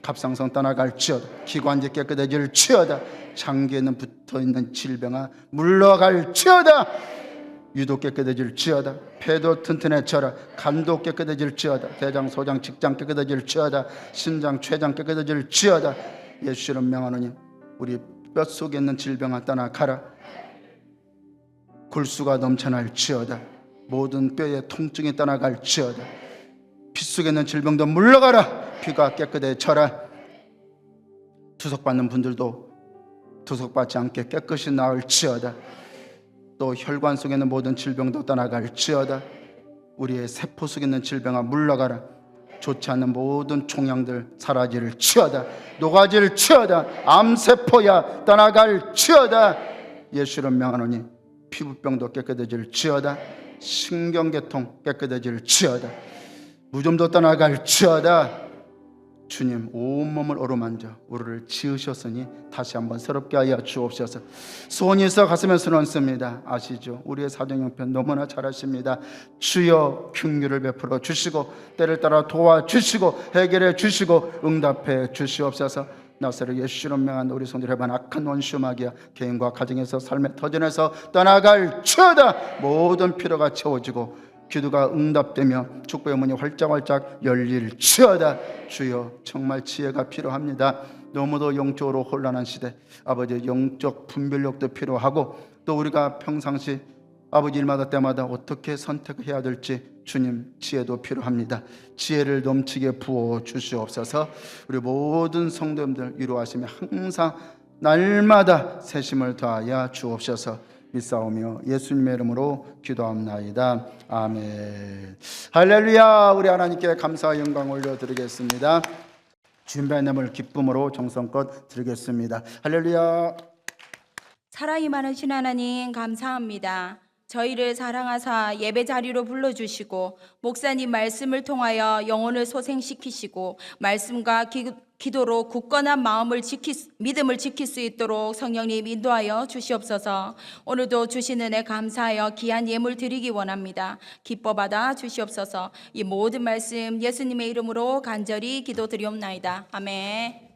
갑상선 떠나갈지어다. 기관지 깨끗해질지어다. 장기에는 붙어있는 질병아 물러갈지어다. 유도 깨끗해질지어다. 폐도 튼튼해져라. 간도 깨끗해질지어다. 대장, 소장, 직장 깨끗해질지어다. 심장, 췌장 깨끗해질지어다. 예수를 명하노니 우리 뼛속에 있는 질병아 떠나가라. 골수가 넘쳐날지어다. 모든 뼈의 통증이 떠나갈지어다. 피 속에 있는 질병도 물러가라. 피가 깨끗해져라. 투석받는 분들도 투석받지 않게 깨끗이 나을지어다. 또 혈관 속에 있는 모든 질병도 떠나갈지어다. 우리의 세포 속에 있는 질병아 물러가라. 좋지 않는 모든 종양들 사라질지어다. 녹아질지어다. 암세포야 떠나갈지어다. 예수를 명하노니 피부병도 깨끗해질지어다. 신경계통 깨끗해질지어다. 무좀도 떠나갈지어다. 주님 온몸을 어루만져 우리를 지으셨으니 다시 한번 새롭게 하여 주옵소서. 소원이 있어 가슴에 손 얹습니다. 아시죠? 우리의 사정 형편 너무나 잘 아십니다. 주여 긍휼을 베풀어 주시고 때를 따라 도와주시고 해결해 주시고 응답해 주시옵소서. 나사렛 예수로 명한 우리 성도들 해반 악한 원수 마귀야 개인과 가정에서 삶의 터전에서 떠나갈지어다. 모든 필요가 채워지고 기도가 응답되며 축복의 문이 활짝활짝 열릴지어다. 주여 정말 지혜가 필요합니다. 너무도 영적으로 혼란한 시대, 아버지 영적 분별력도 필요하고 또 우리가 평상시 아버지 일마다 때마다 어떻게 선택해야 될지 주님 지혜도 필요합니다. 지혜를 넘치게 부어 주시옵소서. 우리 모든 성도님들 위로하시며 항상 날마다 새심을 더하여 주옵소서. 믿사오며 예수님의 이름으로 기도합나이다. 아멘. 할렐루야. 우리 하나님께 감사와 영광 올려드리겠습니다. 준비한 을 기쁨으로 정성껏 드리겠습니다. 할렐루야. 사랑이 많으신 하나님 감사합니다. 저희를 사랑하사 예배 자리로 불러주시고 목사님 말씀을 통하여 영혼을 소생시키시고 말씀과 기도로 굳건한 믿음을 지킬 수 있도록 성령님 인도하여 주시옵소서. 오늘도 주신 은혜 감사하여 귀한 예물 드리기 원합니다. 기뻐 받아 주시옵소서. 이 모든 말씀 예수님의 이름으로 간절히 기도드리옵나이다. 아멘.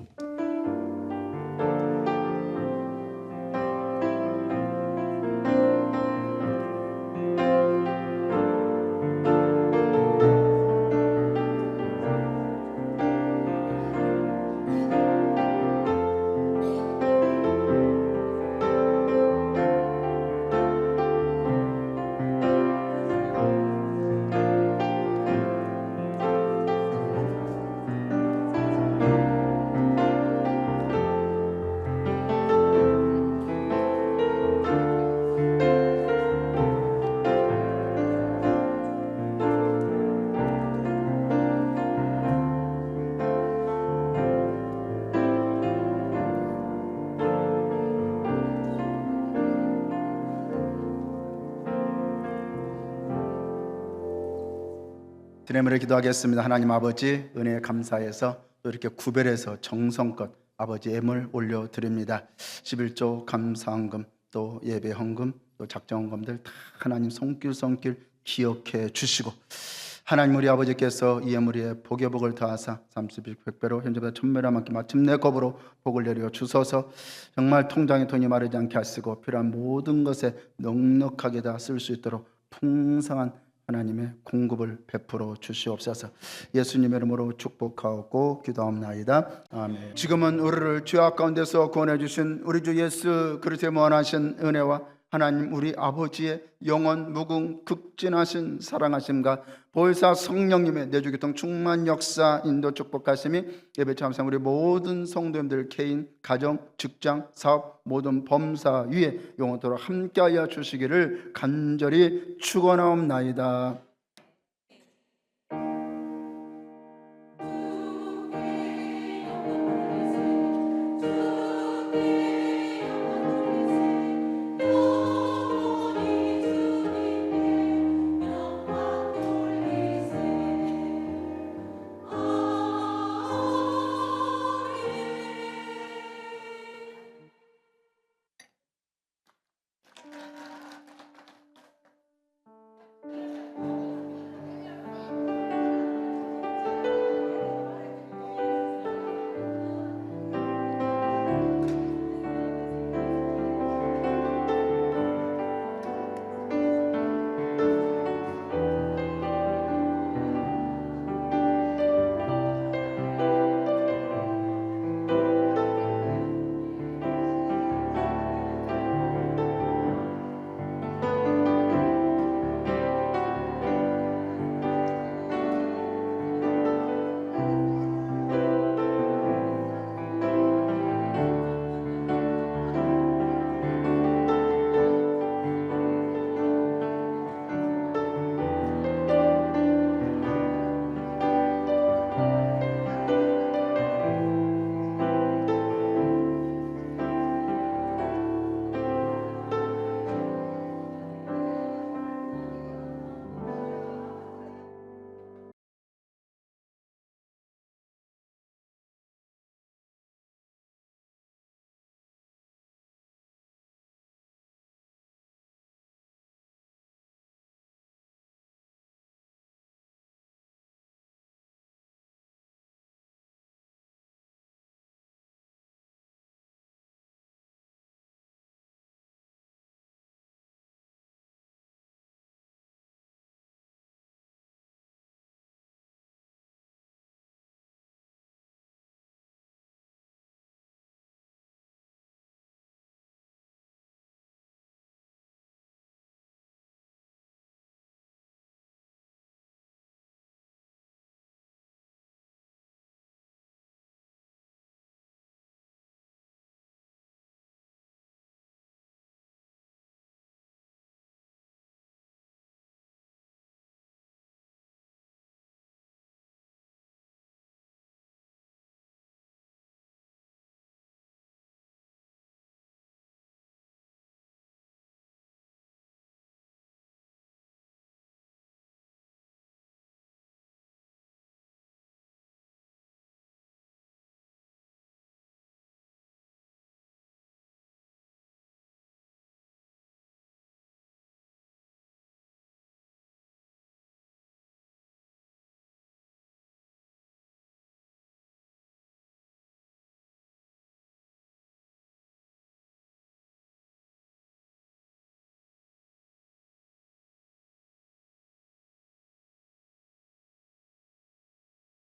드레미를 기도하겠습니다. 하나님 아버지 은혜에 감사해서 또 이렇게 구별해서 정성껏 아버지 예물 올려드립니다. 11조 감사헌금 또 예배헌금 또 작정헌금들 다 하나님 손길 기억해 주시고 하나님 우리 아버지께서 이 예물 위에 복의 복을 더하사 30일 100배로 현재보다 1000배로 많게 마침내 겁으로 복을 내려 주소서. 정말 통장에 돈이 마르지 않게 하시고 필요한 모든 것에 넉넉하게 다 쓸 수 있도록 풍성한 하나님의 공급을 베풀어 주시옵소서. 예수님의 이름으로 축복하고 기도합나이다. 아멘. 지금은 우리를 죄악 가운데서 구원해 주신 우리 주 예수 그리스도의 무한하신 은혜와 하나님 우리 아버지의 영원 무궁 극진하신 사랑하심과 보혜사 성령님의 내주교통 충만 역사 인도 축복하심이 예배 참상 우리 모든 성도님들 개인 가정 직장 사업 모든 범사 위에 영원토록 함께하여 주시기를 간절히 축원하옵나이다.